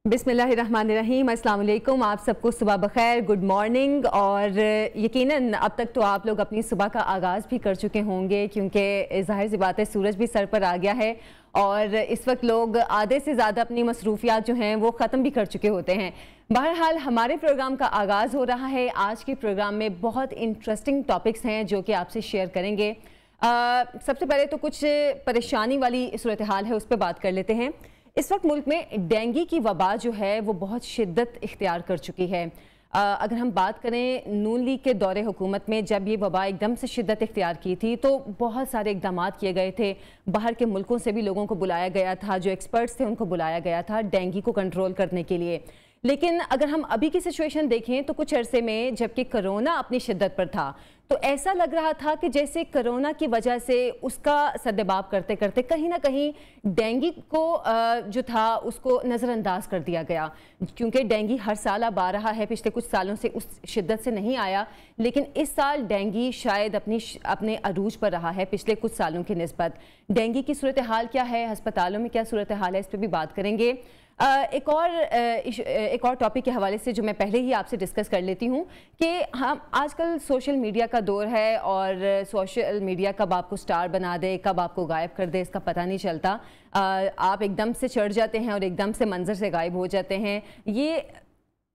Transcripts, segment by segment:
बिस्मिल्लाहिर्रहमानिर्रहीम, अस्सलाम वालेकुम। आप सबको सुबह बखैर, गुड मॉर्निंग। और यकीनन अब तक तो आप लोग अपनी सुबह का आगाज़ भी कर चुके होंगे, क्योंकि ज़ाहिर सी बात है सूरज भी सर पर आ गया है और इस वक्त लोग आधे से ज़्यादा अपनी मसरूफियात जो हैं वो ख़त्म भी कर चुके होते हैं। बहरहाल हमारे प्रोग्राम का आगाज़ हो रहा है। आज के प्रोग्राम में बहुत इंटरेस्टिंग टॉपिक्स हैं जो कि आपसे शेयर करेंगे। सबसे पहले तो कुछ परेशानी वाली सूरत हाल है, उस पर बात कर लेते हैं। इस वक्त मुल्क में डेंगू की वबा जो है वो बहुत शिद्दत इख्तियार कर चुकी है। अगर हम बात करें नून लीग के दौरे हुकूमत में, जब ये वबा एकदम से शिद्दत इख्तियार की थी तो बहुत सारे इकदाम किए गए थे। बाहर के मुल्कों से भी लोगों को बुलाया गया था, जो एक्सपर्ट्स थे उनको बुलाया गया था डेंगू को कंट्रोल करने के लिए। लेकिन अगर हम अभी की सिचुएशन देखें तो कुछ अरसे में जबकि कोरोना अपनी शिद्दत पर था तो ऐसा लग रहा था कि जैसे कोरोना की वजह से उसका सद्दबाब करते करते कहीं ना कहीं डेंगू को जो था उसको नज़रअंदाज कर दिया गया, क्योंकि डेंगू हर साल अब आ रहा है। पिछले कुछ सालों से उस शिद्दत से नहीं आया, लेकिन इस साल डेंगू शायद अपने अरूज पर रहा है पिछले कुछ सालों की निस्बत। डेंगू की सूरत हाल क्या है, अस्पतालों में क्या सूरत हाल है, इस पर भी बात करेंगे। एक और टॉपिक के हवाले से जो मैं पहले ही आपसे डिस्कस कर लेती हूँ कि हम आजकल सोशल मीडिया का दौर है और सोशल मीडिया कब आपको स्टार बना दे, कब आपको गायब कर दे, इसका पता नहीं चलता। आप एकदम से चढ़ जाते हैं और एकदम से मंजर से गायब हो जाते हैं। ये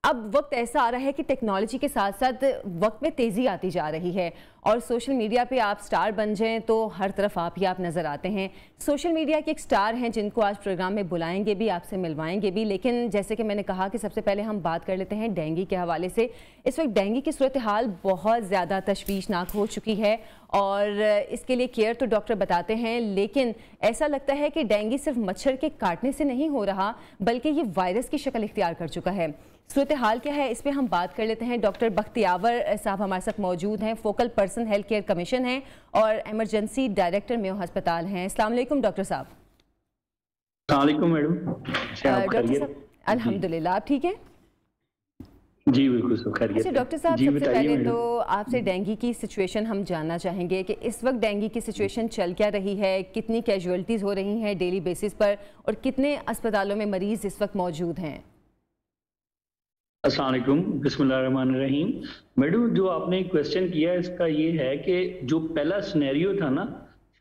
अब वक्त ऐसा आ रहा है कि टेक्नोलॉजी के साथ साथ वक्त में तेज़ी आती जा रही है और सोशल मीडिया पे आप स्टार बन जाएं तो हर तरफ आप ही आप नज़र आते हैं। सोशल मीडिया के एक स्टार हैं जिनको आज प्रोग्राम में बुलाएंगे भी, आपसे मिलवाएंगे भी, लेकिन जैसे कि मैंने कहा कि सबसे पहले हम बात कर लेते हैं डेंगू के हवाले से। इस वक्त डेंगू की सूरत हाल बहुत ज़्यादा तशवीशनाक हो चुकी है और इसके लिए केयर तो डॉक्टर बताते हैं, लेकिन ऐसा लगता है कि डेंगू सिर्फ मच्छर के काटने से नहीं हो रहा बल्कि ये वायरस की शक्ल इख्तियार कर चुका है। सूरत हाल क्या है, इस पर हम बात कर लेते हैं। डॉक्टर बख्तियावर साहब हमारे साथ मौजूद हैं, focal person health care commission हैं और एमरजेंसी डायरेक्टर मेयो अस्पताल हैं। अस्सलाम वालेकुम डॉक्टर साहब। अस्सलाम वालेकुम मैडम। डॉक्टर साहब अल्हम्दुलिल्लाह, आप ठीक है? जी बिल्कुल सब खैरियत। अच्छा डॉक्टर साहब, सबसे पहले तो आपसे डेंगू की सिचुएशन हम जानना चाहेंगे कि इस वक्त डेंगू की सिचुएशन चल क्या रही है, कितनी कैजुअल्टीज़ हो रही हैं डेली बेसिस पर और कितने अस्पतालों में मरीज़ इस वक्त मौजूद हैं? अस्सलाम वालेकुम, बिस्मिल्लाहिर्रहमानिर्रहीम। मैडम जो आपने क्वेश्चन किया इसका ये है कि जो पहला सिनेरियो था ना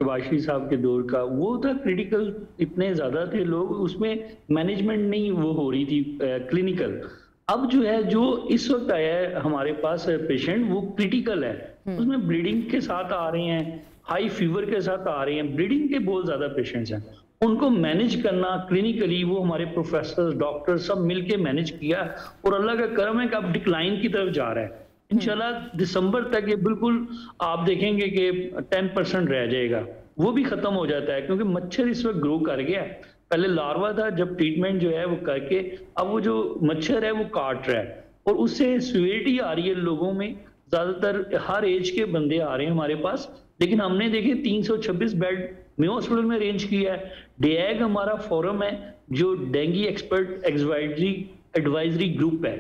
शबाशी साहब के दौर का, वो था क्रिटिकल, इतने ज़्यादा थे लोग, उसमें मैनेजमेंट नहीं वो हो रही थी क्लिनिकल। अब जो है जो इस वक्त आया है हमारे पास पेशेंट वो क्रिटिकल है, उसमें ब्लीडिंग के साथ आ रहे हैं, हाई फीवर के साथ आ रहे हैं, ब्लीडिंग के बहुत ज़्यादा पेशेंट्स हैं। उनको मैनेज करना क्लिनिकली वो हमारे प्रोफेसर डॉक्टर सब मिलके मैनेज किया और अल्लाह का करम है कि अब डिक्लाइन की तरफ जा रहा है। इंशाल्लाह दिसंबर तक ये बिल्कुल आप देखेंगे कि 10% रह जाएगा, वो भी खत्म हो जाता है क्योंकि मच्छर इस वक्त ग्रो कर गया है। पहले लार्वा था, जब ट्रीटमेंट जो है वो करके अब वो जो मच्छर है वो काट रहा है और उससे सिवियरिटी आ रही है लोगों में। ज्यादातर हर एज के बंदे आ रहे हैं हमारे पास, लेकिन हमने देखे 326 बेड मेयो हॉस्पिटल में अरेंज किया है। डेग हमारा फोरम है जो डेंगू एक्सपर्ट एडवाइजरी ग्रुप है,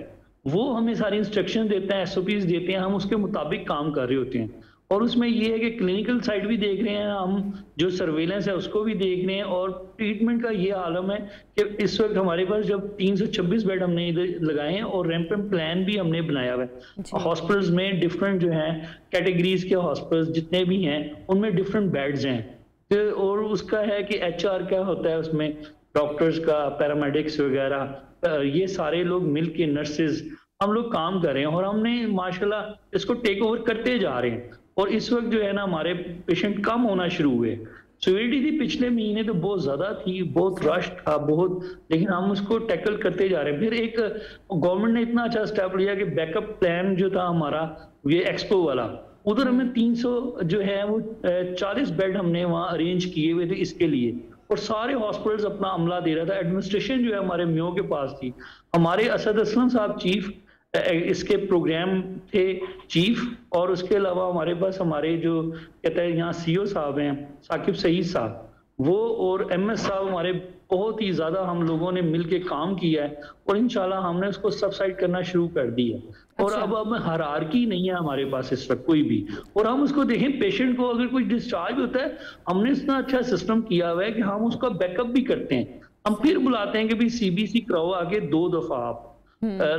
वो हमें सारी इंस्ट्रक्शन देते हैं, एसओपीज देते हैं, हम उसके मुताबिक काम कर रहे होते हैं। और उसमें ये है कि क्लिनिकल साइड भी देख रहे हैं हम, जो सर्वेलेंस है उसको भी देख रहे हैं और ट्रीटमेंट का ये आलम है कि इस वक्त हमारे पास जब 326 बेड हमने लगाए हैं और रैंपेंट प्लान भी हमने बनाया हुआ है। हॉस्पिटल्स में डिफरेंट जो हैं कैटेगरीज के हॉस्पिटल्स जितने भी हैं उनमें डिफरेंट बेड्स हैं और उसका है कि एचआर क्या होता है उसमें, डॉक्टर्स का, पैरामेडिक्स वगैरह, ये सारे लोग मिल के नर्सेज हम लोग काम कर रहे हैं और हमने माशाल्लाह इसको टेक ओवर करते जा रहे हैं। और इस वक्त जो है ना हमारे पेशेंट कम होना शुरू हुए। सिवियरिटी थी पिछले महीने तो बहुत ज्यादा थी, बहुत रश था बहुत, लेकिन हम उसको टैकल करते जा रहे हैं। फिर एक गवर्नमेंट ने इतना अच्छा स्टेप लिया कि बैकअप प्लान जो था हमारा ये एक्सपो वाला, उधर हमें 300 जो है वो 40 बेड हमने वहाँ अरेंज किए हुए थे इसके लिए और सारे हॉस्पिटल्स अपना अमला दे रहा था। एडमिनिस्ट्रेशन जो है हमारे मेयो के पास थी, हमारे असद असलम साहब चीफ इसके प्रोग्राम थे चीफ, और उसके अलावा हमारे पास हमारे जो कहते हैं यहाँ सीओ साहब हैं साकिब सईद साहब, वो और एमएस साहब, हमारे बहुत ही ज्यादा हम लोगों ने मिलके काम किया है और इंशाल्लाह हमने उसको सबसाइड करना शुरू कर दी है। और अब हायरार्की नहीं है हमारे पास इस वक्त कोई भी, और हम उसको देखें पेशेंट को अगर कोई डिस्चार्ज होता है हमने इतना अच्छा सिस्टम किया हुआ है कि हम उसका बैकअप भी करते हैं। हम फिर बुलाते हैं कि भाई सीबीसी कराओ आगे 2 दफा आप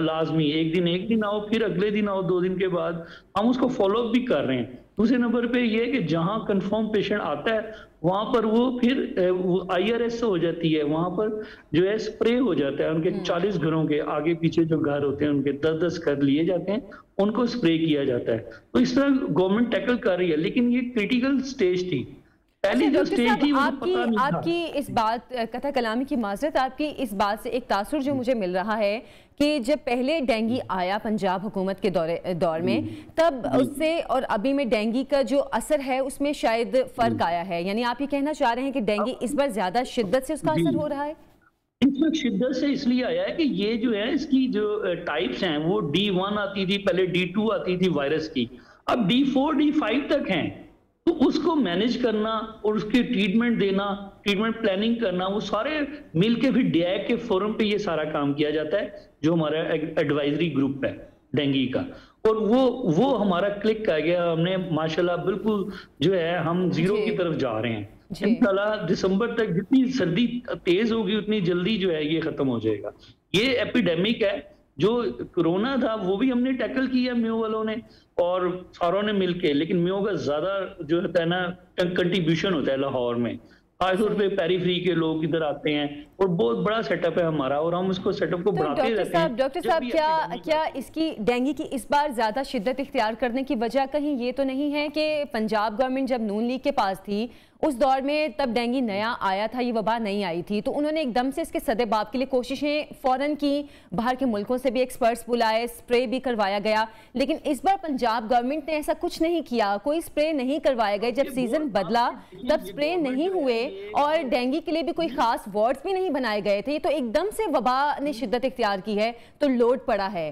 लाजमी, एक दिन आओ, फिर अगले दिन आओ, 2 दिन के बाद। हम उसको फॉलो अप भी कर रहे हैं। दूसरे नंबर पे ये है कि जहां कंफर्म पेशेंट आता है वहां पर वो फिर वो IRS हो जाती है, वहां पर जो है स्प्रे हो जाता है। उनके 40 घरों के आगे पीछे जो घर होते हैं उनके 10-10 घर लिए जाते हैं, उनको स्प्रे किया जाता है। तो इस तरह गवर्नमेंट टैकल कर रही है, लेकिन ये क्रिटिकल स्टेज थी। पहली जो स्टेज थी वो पता नहीं था। आपकी इस बात, कथा कलामी की माजरत, आपकी इस बात से एक तासुर जो मुझे मिल रहा है कि जब पहले डेंगी आया पंजाब हुकूमत के दौर में, तब उससे और अभी में डेंगी का जो असर है उसमें शायद फर्क आया है। यानी आप ये कहना चाह रहे हैं कि डेंगी इस बार ज्यादा शिद्दत से उसका असर हो रहा है? इसमें शिद्दत से इसलिए आया है कि ये जो है इसकी जो टाइप्स हैं वो D1 आती थी, पहले D2 आती थी वायरस की, अब D4 D5 तक हैं। तो उसको मैनेज करना और उसकी ट्रीटमेंट देना, ट्रीटमेंट प्लानिंग करना, वो सारे मिलके फिर DAC के फोरम पे ये सारा काम किया जाता है, जो हमारा एडवाइजरी ग्रुप है डेंगी का। और वो हमारा क्लिक कर गया, हमने माशाल्लाह बिल्कुल जो है हम जीरो की तरफ जा रहे हैं। इंशाल्लाह दिसंबर तक जितनी सर्दी तेज होगी उतनी जल्दी जो है ये खत्म हो जाएगा। ये एपिडेमिक है, जो कोरोना था वो भी हमने टैकल किया म्यो वालों ने और सारों ने मिलके, लेकिन म्यो का ज्यादा जो होता है ना कंट्रीब्यूशन होता है लाहौर में, खासतौर पे पेरीफ्री के लोग इधर आते हैं और बहुत बड़ा सेटअप है हमारा और हम उसको सेटअप को बढ़ाते रहते हैं। डॉक्टर साहब, क्या इसकी डेंगी की इस बार ज्यादा शिद्दत इख्तियार करने की वजह कहीं ये तो नहीं है कि पंजाब गवर्नमेंट जब नून लीग के पास थी उस दौर में, तब डेंगी नया आया था, ये वबा नहीं आई थी, तो उन्होंने एकदम से इसके सदेबाब के लिए कोशिशें फौरन की, बाहर के मुल्कों से भी एक्सपर्ट्स बुलाए, स्प्रे भी करवाया गया। लेकिन इस बार पंजाब गवर्नमेंट ने ऐसा कुछ नहीं किया, कोई स्प्रे नहीं करवाए गए। जब सीजन बदला तब स्प्रे नहीं हुए और डेंगी के लिए भी कोई खास वार्ड्स भी नहीं बनाए गए थे। तो एकदम से वबा ने शिद्दत इख्तियार की है तो लोड पड़ा है,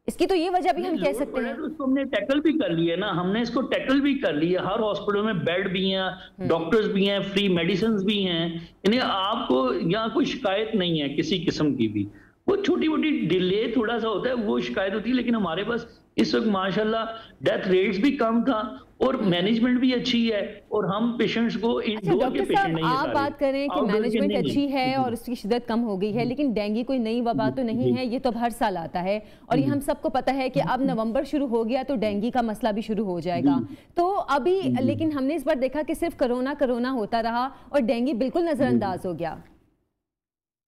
इसकी तो ये वजह भी हम कह सकते हैं। तो हमने टैकल भी कर लिया ना, हमने इसको टैकल भी कर लिया। हर हॉस्पिटल में बेड भी हैं, डॉक्टर्स भी हैं, फ्री मेडिसिन भी हैं, इन्हें आपको यहाँ कोई शिकायत नहीं है किसी किस्म की भी। वो छोटी मोटी डिले थोड़ा सा होता है, वो शिकायत होती है, लेकिन हमारे पास इस वक्त माशाल्लाह डेथ रेट्स भी कम था और मैनेजमेंट भी अच्छी है और हम पेशेंट्स को इंडोर के पेशेंट नहीं है। आप बात कर रहे हैं कि मैनेजमेंट अच्छी है और उसकी शिद्दत कम हो गई है, लेकिन डेंगी कोई नई वबा तो नहीं है, ये तो हर साल आता है और ये हम सबको पता है कि अब नवंबर शुरू हो गया तो डेंगी का मसला भी शुरू हो जाएगा। तो अभी लेकिन हमने इस बार देखा कि सिर्फ कोरोना होता रहा और डेंगी बिल्कुल नजरअंदाज हो गया।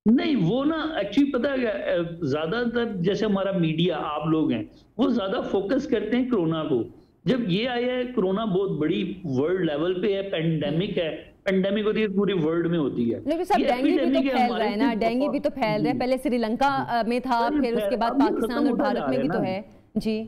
नहीं, वो ना एक्चुअली पता है ज्यादातर जैसे हमारा मीडिया आप लोग हैं वो ज्यादा फोकस करते हैं कोरोना को। जब ये आया है, कोरोना बहुत बड़ी वर्ल्ड लेवल पे है, पेंडेमिक है, पेंडेमिक होती है पूरी वर्ल्ड में होती है। लेकिन सब डेंगी भी तो फैल रहा है ना, डेंगी भी तो फैल रहा है, पहले श्रीलंका में था, फिर उसके बाद पाकिस्तान और भारत में भी तो है जी।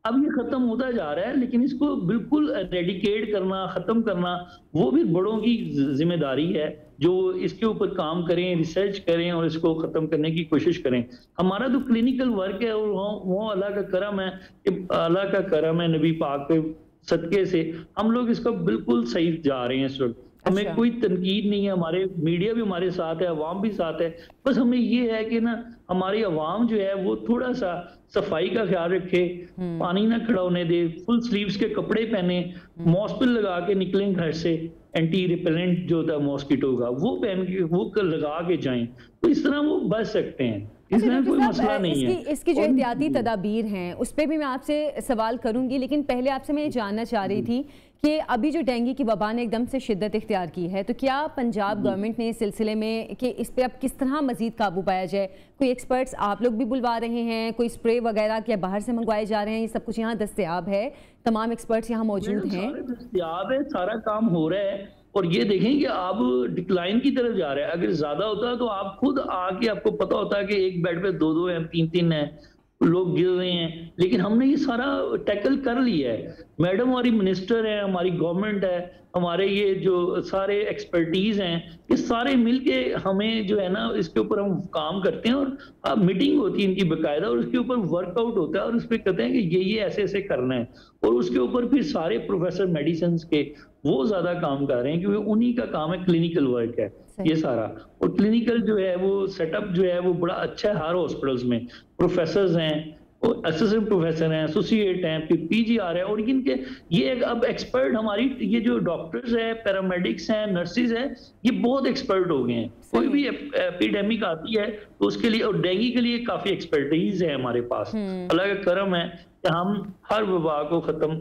अब ये खत्म होता जा रहा है, लेकिन इसको बिल्कुल रेडिकेट करना, खत्म करना, वो भी बड़ों की जिम्मेदारी है जो इसके ऊपर काम करें, रिसर्च करें और इसको खत्म करने की कोशिश करें। हमारा तो क्लिनिकल वर्क है और वो अल्लाह का करम है कि अल्लाह का करम है, नबी पाक के सदके से हम लोग इसको बिल्कुल सही जा रहे हैं इस वक्त। हमें कोई तनकीद नहीं है, हमारे मीडिया भी हमारे साथ है, अवाम भी साथ है। बस हमें ये है कि ना हमारी अवाम जो है वो थोड़ा सा सफाई का ख्याल रखे, पानी ना खड़ा होने दे, फुल स्लीव्स के कपड़े पहने, मॉस्किल लगा के निकलें घर से, एंटी रिपेलेंट जो होता है मॉस्किटो का वो पहन के वो लगा के जाएं, तो इस तरह वो बच सकते हैं। कोई मसला नहीं है। इसकी जो एहतियाती तदाबीर हैं उस पर भी मैं आपसे सवाल करूंगी, लेकिन पहले आपसे मैं ये जानना चाह रही थी कि अभी जो डेंगू की वबा ने एकदम से शिद्दत इख्तियार की है, तो क्या पंजाब गवर्नमेंट ने इस सिलसिले में कि इस पर अब किस तरह मजीद काबू पाया जाए, कोई एक्सपर्ट्स आप लोग भी बुलवा रहे हैं, कोई स्प्रे वगैरह क्या बाहर से मंगवाए जा रहे हैं, ये सब कुछ यहाँ दस्तयाब है, तमाम एक्सपर्ट्स यहाँ मौजूद हैं? दस्तयाब है, सारा काम हो रहा है और ये देखें कि आप डिक्लाइन की तरफ जा रहे हैं। अगर ज्यादा होता है तो आप खुद आके आपको पता होता है कि एक बेड पे 2-2 हैं, 3-3 हैं, लोग गिर रहे हैं, लेकिन हमने ये सारा टैकल कर लिया है। मैडम हमारी मिनिस्टर है, हमारी गवर्नमेंट है, हमारे ये जो सारे एक्सपर्टीज हैं, ये सारे मिलके हमें जो है ना इसके ऊपर हम काम करते हैं और मीटिंग होती है इनकी बाकायदा और उसके ऊपर वर्कआउट होता है और उस पर कहते हैं कि ये ऐसे ऐसे करना है और उसके ऊपर फिर सारे प्रोफेसर मेडिसिन के वो ज्यादा काम कर रहे हैं क्योंकि उन्हीं का काम है, क्लिनिकल वर्क है ये सारा। और क्लिनिकल जो है वो सेटअप जो है वो बड़ा अच्छा है, हर हॉस्पिटल्स में प्रोफेसर्स हैं असिस्टेंट प्रोफेसर हैं, एसोसिएट हैं, फिर पीजीआर है, और इनके ये अब एक्सपर्ट हमारी ये जो डॉक्टर्स हैं, पैरामेडिक्स हैं, नर्सिस हैं, ये बहुत एक्सपर्ट हो गए हैं। कोई भी एपिडेमिक आती है तो उसके लिए, और डेंगू के लिए काफी एक्सपर्टीज है हमारे पास। अल्लाह का करम है कि हम हर वबा को खत्म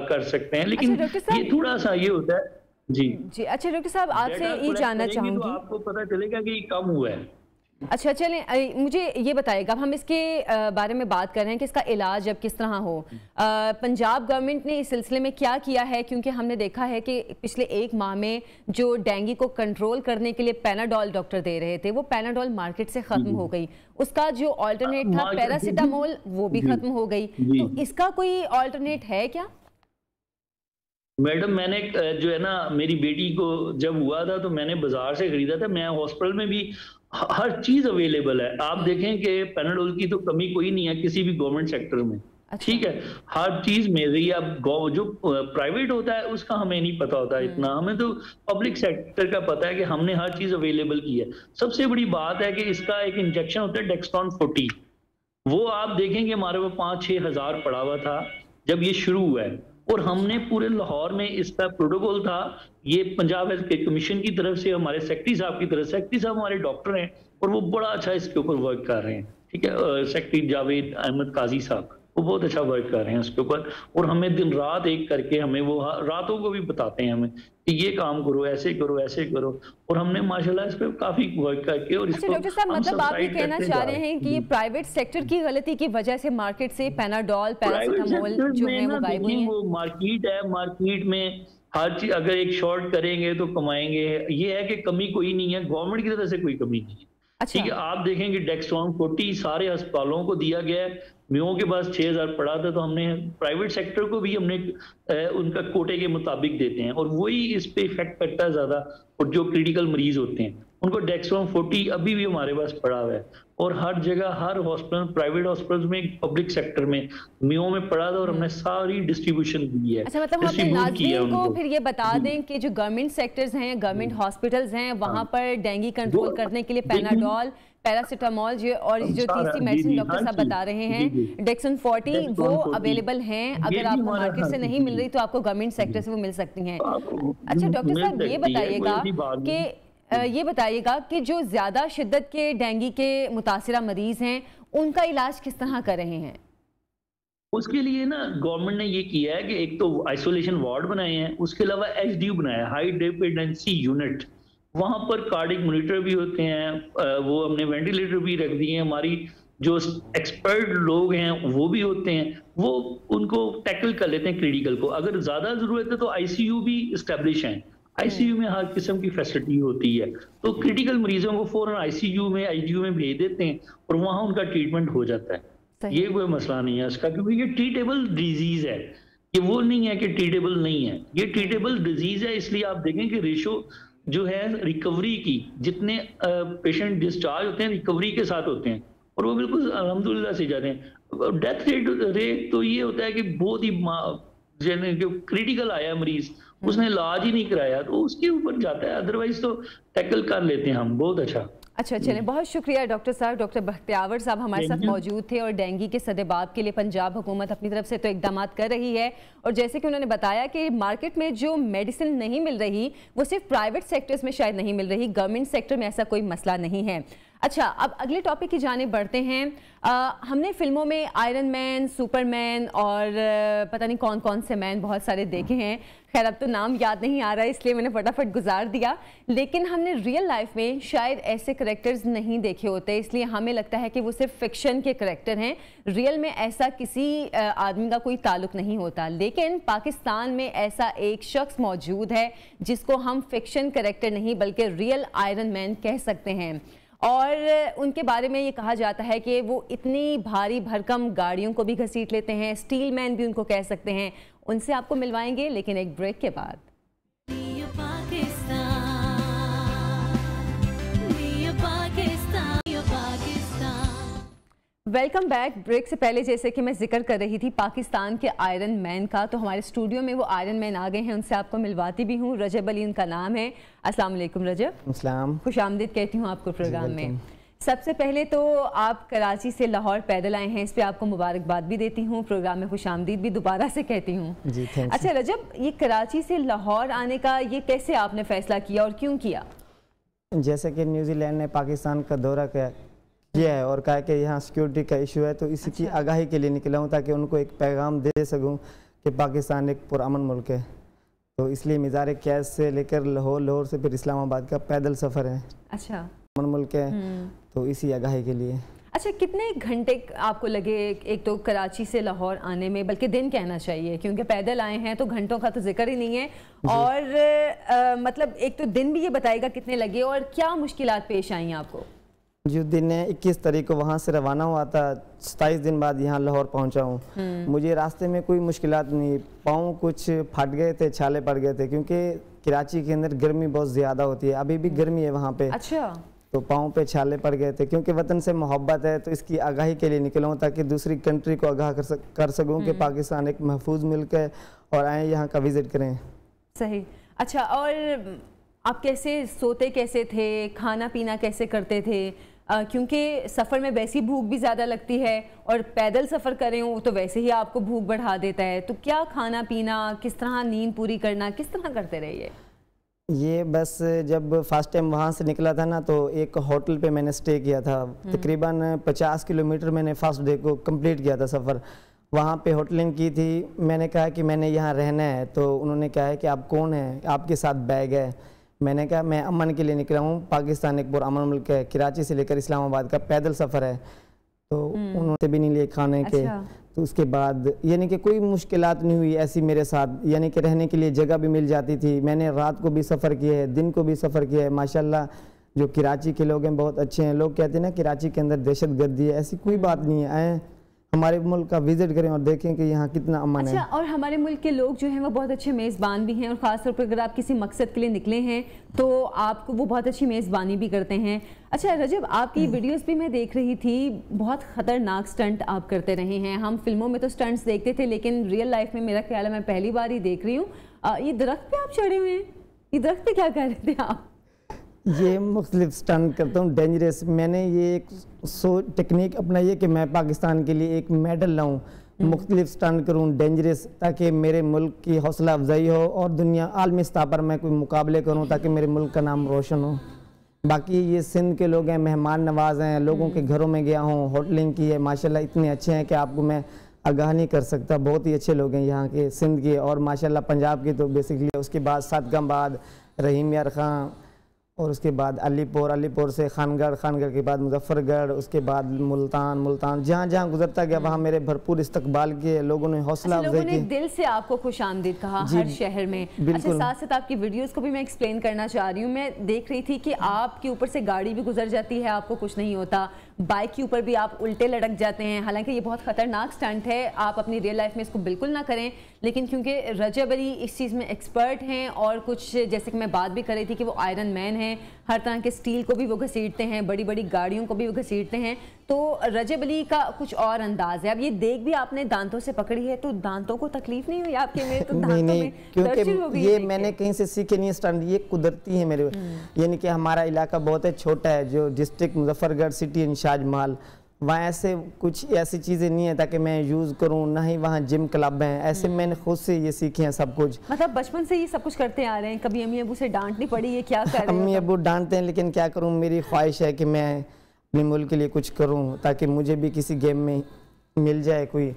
कर सकते हैं, लेकिन ये थोड़ा सा ये होता है जी। अच्छा डॉक्टर साहब, आपसे ये जानना चाहूंगी, तो आपको पता चलेगा कि ये कम हुआ है। अच्छा चलें, मुझे ये बताइएगा, हम इसके बारे में बात कर रहे हैं कि इसका इलाज अब किस तरह हो। पंजाब गवर्नमेंट ने इस सिलसिले में क्या किया है, क्योंकि हमने देखा है कि पिछले 1 माह में जो डेंगू को कंट्रोल करने के लिए पैनाडोल डॉक्टर दे रहे थे, वो पैनाडोल मार्केट से ख़त्म हो गई। उसका जो ऑल्टरनेट था पैरासीटामोल, वो भी ख़त्म हो गई। तो इसका कोई ऑल्टरनेट है क्या? मैडम, मैंने जो है ना, मेरी बेटी को जब हुआ था तो मैंने बाजार से खरीदा था। मैं हॉस्पिटल में भी हर चीज अवेलेबल है। आप देखें कि पैनाडोल की तो कमी कोई नहीं है किसी भी गवर्नमेंट सेक्टर में। ठीक है, हर चीज मिल रही है। अब जो प्राइवेट होता है उसका हमें नहीं पता होता इतना, हमें तो पब्लिक सेक्टर का पता है कि हमने हर चीज अवेलेबल की है। सबसे बड़ी बात है कि इसका एक इंजेक्शन होता है डेक्सट्रॉन 40, वो आप देखेंगे हमारे वो 5-6 हज़ार पड़ा हुआ था जब ये शुरू हुआ है, और हमने पूरे लाहौर में इसका प्रोटोकॉल था। ये पंजाब हेल्थ केयर कमीशन की तरफ से हमारे सेक्रेटरी साहब की तरफ, सेक्रेटरी साहब हमारे डॉक्टर हैं और वो बड़ा अच्छा इसके ऊपर वर्क कर रहे हैं। ठीक है, सेक्रेटरी जावेद अहमद काजी साहब, वो बहुत अच्छा वर्क कर रहे हैं उसके ऊपर, और हमें दिन रात एक करके हमें वो रातों को भी बताते हैं हमें कि ये काम करो, ऐसे करो, ऐसे करो, और हमने माशाल्लाह इस पे काफी वर्क करके। और अच्छा डॉक्टर साहब, मतलब आप ये कहना चाह रहे हैं कि ये प्राइवेट सेक्टर की गलती की वजह से मार्केट से पैनाडोल, पैरासीटामोल जो है वो गायब हुई है? वो मार्केट है, मार्केट में हर चीज अगर एक शॉर्ट करेंगे तो कमाएंगे। ये है कि कमी कोई नहीं है, गवर्नमेंट की तरफ से कोई कमी नहीं है। अच्छा। ठीक है, आप देखेंगे डेक्सट्रॉन 40 सारे अस्पतालों को दिया गया है। म्यों के पास 6 हज़ार पड़ा था, तो हमने प्राइवेट सेक्टर को भी हमने उनका कोटे के मुताबिक देते हैं, और वही इस पे इफेक्ट करता है ज्यादा। और जो क्रिटिकल मरीज होते हैं उनको डेक्सट्रॉन 40 अभी भी हमारे पास पड़ा हुआ है, और हर जगह, हर हॉस्पिटल, प्राइवेट हॉस्पिटल में, पब्लिक सेक्टर में, म्यो में पड़ा था, और हमने सारी डिस्ट्रीब्यूशन की है। अच्छा, मतलब हम अपने नाज़रीन को फिर ये बता दें कि जो गवर्नमेंट सेक्टर्स हैं, गवर्नमेंट हॉस्पिटल्स हैं, वहां पर डेंगू कंट्रोल करने के लिए पैनाडोल, पैरासीटामोल और जो तीसरी मेडिसिन डॉक्टर साहब बता रहे हैं डेक्सन 40, वो अवेलेबल हैं। अगर आपको मार्केट से नहीं मिल रही तो आपको गवर्नमेंट सेक्टर से वो मिल सकती हैं। अच्छा डॉक्टर साहब, ये बताइएगा कि जो ज्यादा शिद्दत के डेंगू के मुतासिरा मरीज हैं, उनका इलाज किस तरह कर रहे हैं? उसके लिए ना गवर्नमेंट ने ये किया है कि एक तो आइसोलेशन वार्ड बनाए हैं, उसके अलावा HDU बनाया, हाई डिपेंडेंसी यूनिट। वहां पर कार्डिक मॉनिटर भी होते हैं, वो हमने वेंटिलेटर भी रख दिए हैं। हमारी जो एक्सपर्ट लोग हैं वो भी होते हैं, वो उनको टैकल कर लेते हैं क्रिटिकल को। अगर ज्यादा जरूरत है तो ICU भी इस्टेब्लिश है। ICU में हर किस्म की फैसिलिटी होती है, तो क्रिटिकल मरीजों को फौरन ICU में, IGU में भेज देते हैं, और वहां उनका ट्रीटमेंट हो जाता है। ये कोई मसला नहीं है उसका, क्योंकि ये ट्रीटेबल डिजीज है। ये वो नहीं है कि ट्रीटेबल नहीं है, ये ट्रीटेबल डिजीज है। इसलिए आप देखें कि रेशो जो है रिकवरी की, जितने पेशेंट डिस्चार्ज होते हैं रिकवरी के साथ होते हैं, और वो बिल्कुल अल्हम्दुलिल्लाह से जाते हैं। डेथ रेट तो ये होता है कि बहुत ही क्रिटिकल आया मरीज, उसने इलाज ही नहीं कराया, तो उसके ऊपर जाता है, अदरवाइज तो टैकल कर लेते हैं हम बहुत अच्छा। अच्छा चलें, बहुत शुक्रिया डॉक्टर साहब। डॉक्टर बख्तियावर साहब हमारे साथ मौजूद थे, और डेंगू के सदेबाब के लिए पंजाब हुकूमत अपनी तरफ से तो इकदाम कर रही है, और जैसे कि उन्होंने बताया कि मार्केट में जो मेडिसिन नहीं मिल रही वो सिर्फ प्राइवेट सेक्टर्स में शायद नहीं मिल रही, गवर्नमेंट सेक्टर में ऐसा कोई मसला नहीं है। अच्छा, अब अगले टॉपिक की जाने बढ़ते हैं। हमने फिल्मों में आयरन मैन, सुपरमैन और पता नहीं कौन कौन से मैन बहुत सारे देखे हैं। खैर अब तो नाम याद नहीं आ रहा है, इसलिए मैंने फटाफट गुजार दिया। लेकिन हमने रियल लाइफ में शायद ऐसे करेक्टर्स नहीं देखे होते, इसलिए हमें लगता है कि वो सिर्फ फिक्शन के करेक्टर हैं। रियल में ऐसा किसी आदमी का कोई ताल्लुक नहीं होता। लेकिन पाकिस्तान में ऐसा एक शख्स मौजूद है जिसको हम फिक्शन करेक्टर नहीं बल्कि रियल आयरन मैन कह सकते हैं, और उनके बारे में ये कहा जाता है कि वो इतनी भारी भरकम गाड़ियों को भी घसीट लेते हैं, स्टील मैन भी उनको कह सकते हैं। उनसे आपको मिलवाएंगे, लेकिन एक ब्रेक के बाद। Welcome back. ब्रेक से पहले जैसे कि मैं जिक्र कर रही थी पाकिस्तान के आयरन मैन का, तो हमारे स्टूडियो में वो आयरन मैन आ गए हैं, उनसे आपको मिलवाती भी हूँ। रजब अली उनका नाम है। अस्सलाम वालेकुम रजब। अस्सलाम। खुश आमदीद कहती हूँ आपको प्रोग्राम में। सबसे पहले तो आप कराची से लाहौर पैदल आए हैं, इस पे आपको मुबारकबाद भी देती हूँ, प्रोग्राम में खुशामदीद भी दोबारा से कहती हूँ जी। थैंक्स। अच्छा रजब, ये कराची से लाहौर आने का ये कैसे आपने फैसला किया और क्यों किया? जैसे कि न्यूजीलैंड ने पाकिस्तान का दौरा किया है और कहा कि यहाँ सिक्योरिटी का इशू है, तो इसी की आगाही के लिए निकला हूँ ताकि उनको एक पैगाम दे सकूँ कि पाकिस्तान एक पुरअमन मुल्क है। तो इसलिए मज़ार कैद से लेकर लाहौर, लाहौर से फिर इस्लामाबाद का पैदल सफ़र है। अच्छा। अमन मुल्क है, तो इसी आगाही के लिए। अच्छा, कितने घंटे आपको लगे एक तो कराची से लाहौर आने में, बल्कि दिन कहना चाहिए क्योंकि पैदल आए हैं तो घंटों का तो जिक्र ही नहीं है, और मतलब एक तो दिन भी ये बताएगा कितने लगे और क्या मुश्किलात पेश आई आपको? जो दिन है 21 तारीख को वहाँ से रवाना हुआ था, 27 दिन बाद यहाँ लाहौर पहुँचा हूँ। मुझे रास्ते में कोई मुश्किलात नहीं, पाँव कुछ फट गए थे, छाले पड़ गए थे क्योंकि कराची के अंदर गर्मी बहुत ज़्यादा होती है, अभी भी गर्मी है वहाँ पे। अच्छा। तो पाँव पे छाले पड़ गए थे क्योंकि वतन से मोहब्बत है, तो इसकी आगाही के लिए निकला हूँ ताकि दूसरी कंट्री को आगाह कर सकूँ कि पाकिस्तान एक महफूज मुल्क है और आए यहाँ का विज़िट करें। सही। अच्छा, और आप कैसे सोते कैसे थे, खाना पीना कैसे करते थे? क्योंकि सफ़र में वैसी भूख भी ज़्यादा लगती है और पैदल सफ़र करें हो तो वैसे ही आपको भूख बढ़ा देता है, तो क्या खाना पीना, किस तरह नींद पूरी करना, किस तरह करते रहिए? ये बस जब फर्स्ट टाइम वहाँ से निकला था ना, तो एक होटल पे मैंने स्टे किया था। तकरीबन 50 किलोमीटर मैंने फर्स्ट डे को कंप्लीट किया था सफ़र। वहाँ पे होटलिंग की थी। मैंने कहा कि मैंने यहाँ रहना है, तो उन्होंने कहा है कि आप कौन हैं, आपके साथ बैग है? मैंने कहा मैं अमन के लिए निकला हूँ, पाकिस्तान एक पुरअमन मुल्क है, कराची से लेकर इस्लामाबाद का पैदल सफ़र है। तो उन्होंने भी नहीं लिए खाने के। तो उसके बाद यानी कि कोई मुश्किलात नहीं हुई ऐसी मेरे साथ, यानी कि रहने के लिए जगह भी मिल जाती थी। मैंने रात को भी सफ़र किया है, दिन को भी सफ़र किया है। माशाल्लाह जो कराची के लोग हैं बहुत अच्छे हैं। लोग कहते हैं ना कराची के अंदर दहशत गर्दी है, ऐसी कोई बात नहीं है। आए हमारे मुल्क का विजिट करें और देखें कि यहाँ कितना अमन है। और हमारे मुल्क के लोग जो हैं वो बहुत अच्छे मेज़बान भी हैं, और ख़ासतौर पर अगर आप किसी मकसद के लिए निकले हैं तो आपको वो बहुत अच्छी मेज़बानी भी करते हैं। अच्छा रजब, आपकी वीडियोस भी मैं देख रही थी, बहुत ख़तरनाक स्टंट आप करते रहे हैं। हम फिल्मों में तो स्टंट्स देखते थे, लेकिन रियल लाइफ में मेरा ख्याल है मैं पहली बार ही देख रही हूँ। ये दरख्त पे आप चढ़े हुए हैं, ये दरख्त पे क्या कर रहे थे आप? ये मुख्तलिफ स्टंट करता हूँ, डेंजरस। मैंने ये एक टेक्निक अपनाई है कि मैं पाकिस्तान के लिए एक मेडल लाऊं, मुख्तलिफ स्टंट करूँ डेंजरस, ताकि मेरे मुल्क की हौसला अफजाई हो और दुनिया आलमी सतह पर मैं कोई मुकाबले करूँ ताकि मेरे मुल्क का नाम रोशन हो। बाकी ये सिंध के लोग हैं, मेहमान नवाज हैं, लोगों के घरों में गया हूँ, होटलिंग की है, माशाल्लाह इतने अच्छे हैं कि आपको मैं आगाह नहीं कर सकता। बहुत ही अच्छे लोग हैं यहाँ के सिंध के, और माशाल्लाह पंजाब के तो बेसिकली। उसके बाद सदगमबाद, रहीम यार खां, और उसके बाद अलीपुर, अलीपुर से खानगढ़, खानगढ़ के बाद मुजफ्फरगढ़, उसके बाद मुल्तान, मुल्तान, जहाँ जहाँ गुजरता गया वहाँ मेरे भरपूर इस्तकबाल किए, लोगों ने हौसला अफजाई की, दिल से आपको खुशामदीद कहा हर शहर में। अच्छा, साथ साथ आपकी वीडियोस को भी मैं एक्सप्लेन करना चाह रही हूँ। मैं देख रही थी कि आपके ऊपर से गाड़ी भी गुजर जाती है, आपको कुछ नहीं होता, बाइक के ऊपर भी आप उल्टे लटक जाते हैं। हालांकि ये बहुत ख़तरनाक स्टंट है, आप अपनी रियल लाइफ में इसको बिल्कुल ना करें, लेकिन क्योंकि रजब अली इस चीज़ में एक्सपर्ट हैं, और कुछ जैसे कि मैं बात भी कर रही थी कि वो आयरन मैन हैं, हर तरह के स्टील को भी वो घसीटते हैं, बड़ी बड़ी गाड़ियों को भी वो घसीटते हैं, तो रजब अली का कुछ और अंदाज है। अब ये देख भी आपने दांतों से पकड़ी है, तो दांतों को तकलीफ नहीं हुई आपके? मेरे तो दांतों नहीं, में क्योंकि ये मैंने कहीं से सीखे नहीं स्टंट, ये कुदरती है मेरे। यानी कि हमारा इलाका बहुत है छोटा है, जो डिस्ट्रिक्ट मुजफ्फरगढ़ सिटी इंशाज महल, वहाँ ऐसे कुछ ऐसी चीज़ें नहीं है ताकि मैं यूज़ करूँ, ना ही वहाँ जिम क्लब हैं। ऐसे मैंने खुद से ये सीखे हैं सब कुछ। मतलब बचपन से ये सब कुछ करते आ रहे हैं, कभी अम्मी अबू से डांट नहीं पड़ी? ये क्या कर रहे हैं? अम्मी अबू डांटते हैं, लेकिन क्या करूँ, मेरी ख्वाहिश है कि मैं अपने मुल्क के लिए कुछ करूँ ताकि मुझे भी किसी गेम में मिल जाए कोई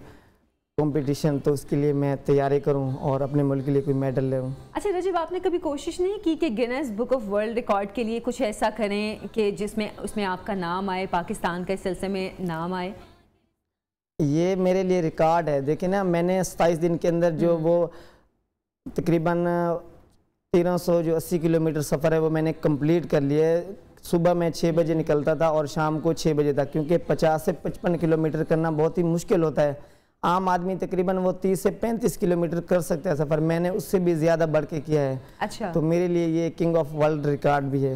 कंपटीशन, तो उसके लिए मैं तैयारी करूं और अपने मुल्क के लिए कोई मेडल ले। अच्छा रजब, आपने कभी कोशिश नहीं की कि Guinness book of world record के लिए कुछ ऐसा करें कि जिसमें उसमें आपका नाम आए, पाकिस्तान के सिलसिले में नाम आए? ये मेरे लिए रिकॉर्ड है। देखिए ना, मैंने 27 दिन के अंदर जो वो तकरीबन 1300 जो 80 किलोमीटर सफ़र है वो मैंने कंप्लीट कर लिया है। सुबह मैं 6 बजे निकलता था और शाम को 6 बजे तक, क्योंकि 50 से 55 किलोमीटर करना बहुत ही मुश्किल होता है। आम आदमी तकरीबन वो 30 से 35 किलोमीटर कर सकता है सफ़र, मैंने उससे भी ज़्यादा बढ़ के किया है। अच्छा। तो मेरे लिए ये किंग ऑफ वर्ल्ड रिकॉर्ड भी है।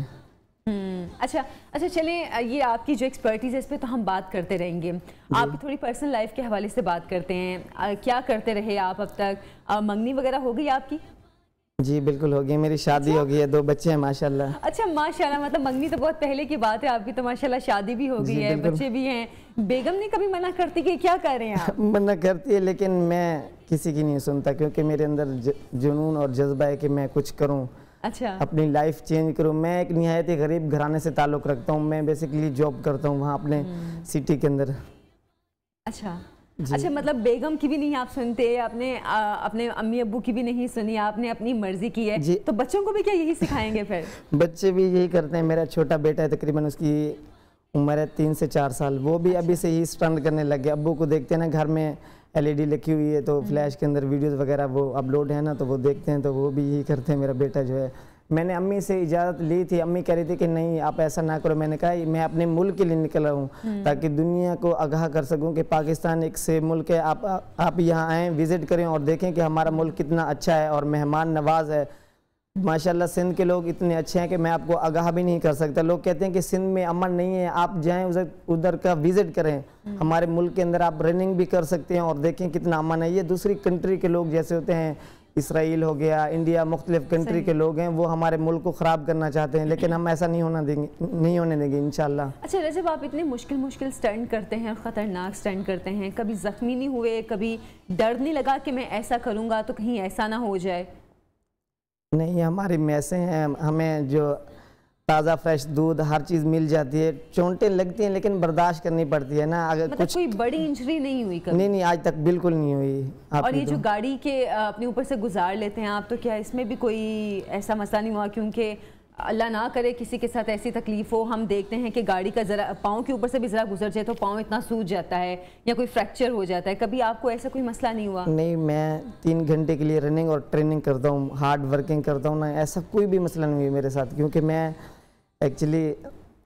अच्छा, चलें, ये आपकी जो एक्सपर्टीज़ है इस पर तो हम बात करते रहेंगे। आपकी थोड़ी पर्सनल लाइफ के हवाले से बात करते हैं। क्या करते रहे आप अब तक? मंगनी वगैरह हो गई आपकी? जी बिल्कुल हो गई, मेरी शादी हो गई है, 2 बच्चे हैं माशाल्लाह। अच्छा माशाल्लाह, मतलब मंगनी तो बहुत पहले की बात है, आपकी तो माशाल्लाह शादी भी हो गई है, बच्चे भी हैं। बेगम ने कभी मना करती कि क्या कर रहे हैं आप? मना करती है, लेकिन मैं किसी की नहीं सुनता, क्योंकि मेरे अंदर जुनून और जज्बा है कि मैं कुछ करूं। अच्छा, अपनी लाइफ चेंज करूं। मैं एक निहायत ही गरीब घराने से ताल्लुक़ रखता हूं, मैं बेसिकली जॉब करता हूं वहाँ अपने सिटी के अंदर। अच्छा, मतलब बेगम की भी नहीं आप सुनते, आपने अपने अम्मी अब्बू की भी नहीं सुनी, आपने अपनी मर्जी की है, तो बच्चों को भी क्या यही सिखाएंगे फिर? बच्चे भी यही करते हैं। मेरा छोटा बेटा है, तकरीबन उसकी उम्र है 3 से 4 साल, वो भी अभी से ही स्टंट करने लग गया। अब्बू को देखते हैं ना, घर में LED लगी हुई है, तो फ्लैश के अंदर वीडियोस वगैरह वो अपलोड है ना, तो वो देखते हैं, तो वो भी यही करते हैं। मेरा बेटा जो है, मैंने अम्मी से इजाज़त ली थी, अम्मी कह रही थी कि नहीं आप ऐसा ना करो। मैंने कहा मैं अपने मुल्क के लिए निकला हूँ, ताकि दुनिया को आगाह कर सकूँ कि पाकिस्तान एक से मुल्क है। आप यहाँ आएँ, विज़िट करें और देखें कि हमारा मुल्क कितना अच्छा है और मेहमान नवाज है। माशाल्लाह सिंध के लोग इतने अच्छे हैं कि मैं आपको आगाह भी नहीं कर सकता। लोग कहते हैं कि सिंध में अमन नहीं है, आप जाएं उधर का विज़िट करें। हमारे मुल्क के अंदर आप रनिंग भी कर सकते हैं और देखें कितना अमन है। ये दूसरी कंट्री के लोग जैसे होते हैं, इसराइल हो गया, इंडिया, मुख्तलिफ कंट्री के लोग हैं, वो हमारे मुल्क को ख़राब करना चाहते हैं, लेकिन हम ऐसा नहीं होने देंगे इंशाल्लाह। अच्छा रजब, आप इतने मुश्किल स्टंट करते हैं, ख़तरनाक स्टंट करते हैं, कभी ज़ख्मी नहीं हुए, कभी डर नहीं लगा कि मैं ऐसा करूँगा तो कहीं ऐसा ना हो जाए? नहीं, हमारी मैसें हैं, हमें जो ताज़ा फ्रेश दूध हर चीज़ मिल जाती है। चोटें लगती हैं लेकिन बर्दाश्त करनी पड़ती है ना। अगर मतलब कुछ कोई बड़ी इंजरी नहीं हुई कभी? नहीं, आज तक बिल्कुल नहीं हुई। और ये जो गाड़ी के अपने ऊपर से गुजार लेते हैं आप, तो क्या इसमें भी कोई ऐसा मसला नहीं हुआ? क्योंकि अल्लाह ना करे किसी के साथ ऐसी तकलीफ हो, हम देखते हैं कि गाड़ी का ज़रा पाँव के ऊपर से भी ज़रा गुजर जाए तो पाँव इतना सूज जाता है या कोई फ्रैक्चर हो जाता है। कभी आपको ऐसा कोई मसला नहीं हुआ? नहीं, मैं 3 घंटे के लिए रनिंग और ट्रेनिंग करता हूँ, हार्ड वर्किंग करता हूँ ना, ऐसा कोई भी मसला नहीं हुआ मेरे साथ। क्योंकि मैं एक्चुअली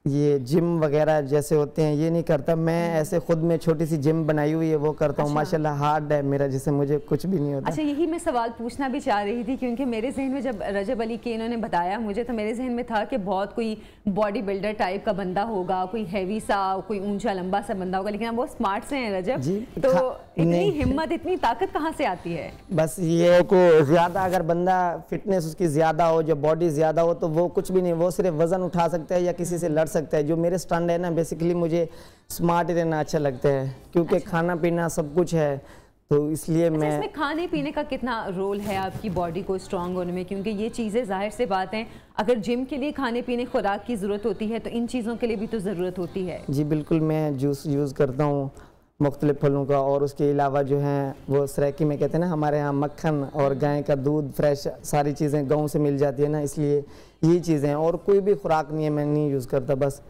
ये जिम वगैरह जैसे होते हैं ये नहीं करता, मैं ऐसे खुद में छोटी सी जिम बनाई हुई है वो करता हूँ। माशाल्लाह हार्ड है मेरा, जिससे मुझे कुछ भी नहीं होता। अच्छा, यही मैं सवाल पूछना भी चाह रही थी, क्योंकि मेरे जहन में जब रजब अली के इन्होंने बताया मुझे, तो मेरे जहन में था कि बहुत कोई बॉडी बिल्डर टाइप का बंदा होगा, कोई हैवी सा, कोई ऊंचा लंबा सा बंदा होगा, लेकिन आप बहुत स्मार्ट से हैं रजब जी। तो इतनी हिम्मत, इतनी ताकत कहाँ से आती है? बस ये को ज़्यादा अगर बंदा फिटनेस उसकी ज़्यादा हो, जो बॉडी ज़्यादा हो, तो वो कुछ भी नहीं, वो सिर्फ वज़न उठा सकता है या किसी से लड़ सकता है। जो मेरे स्टैंड है ना, बेसिकली मुझे स्मार्ट रहना अच्छा लगता है, क्योंकि खाना पीना सब कुछ है, तो इसलिए मैं इसमें खाने पीने का कितना रोल है आपकी बॉडी को स्ट्रांग होने में? क्योंकि ये चीज़ें जाहिर से बात है, अगर जिम के लिए खाने पीने खुराक की ज़रूरत होती है तो इन चीज़ों के लिए भी तो ज़रूरत होती है। जी बिल्कुल, मैं जूस यूज़ करता हूँ मुख्तलिफ फलों का, और उसके अलावा जो है वो सरेकी में कहते हैं ना, हमारे यहाँ मक्खन और गाय का दूध, फ्रेश सारी चीज़ें गाँव से मिल जाती है ना, इसलिए यही चीज़ें हैं। और कोई भी खुराक नहीं है मैं नहीं यूज़ करता, बस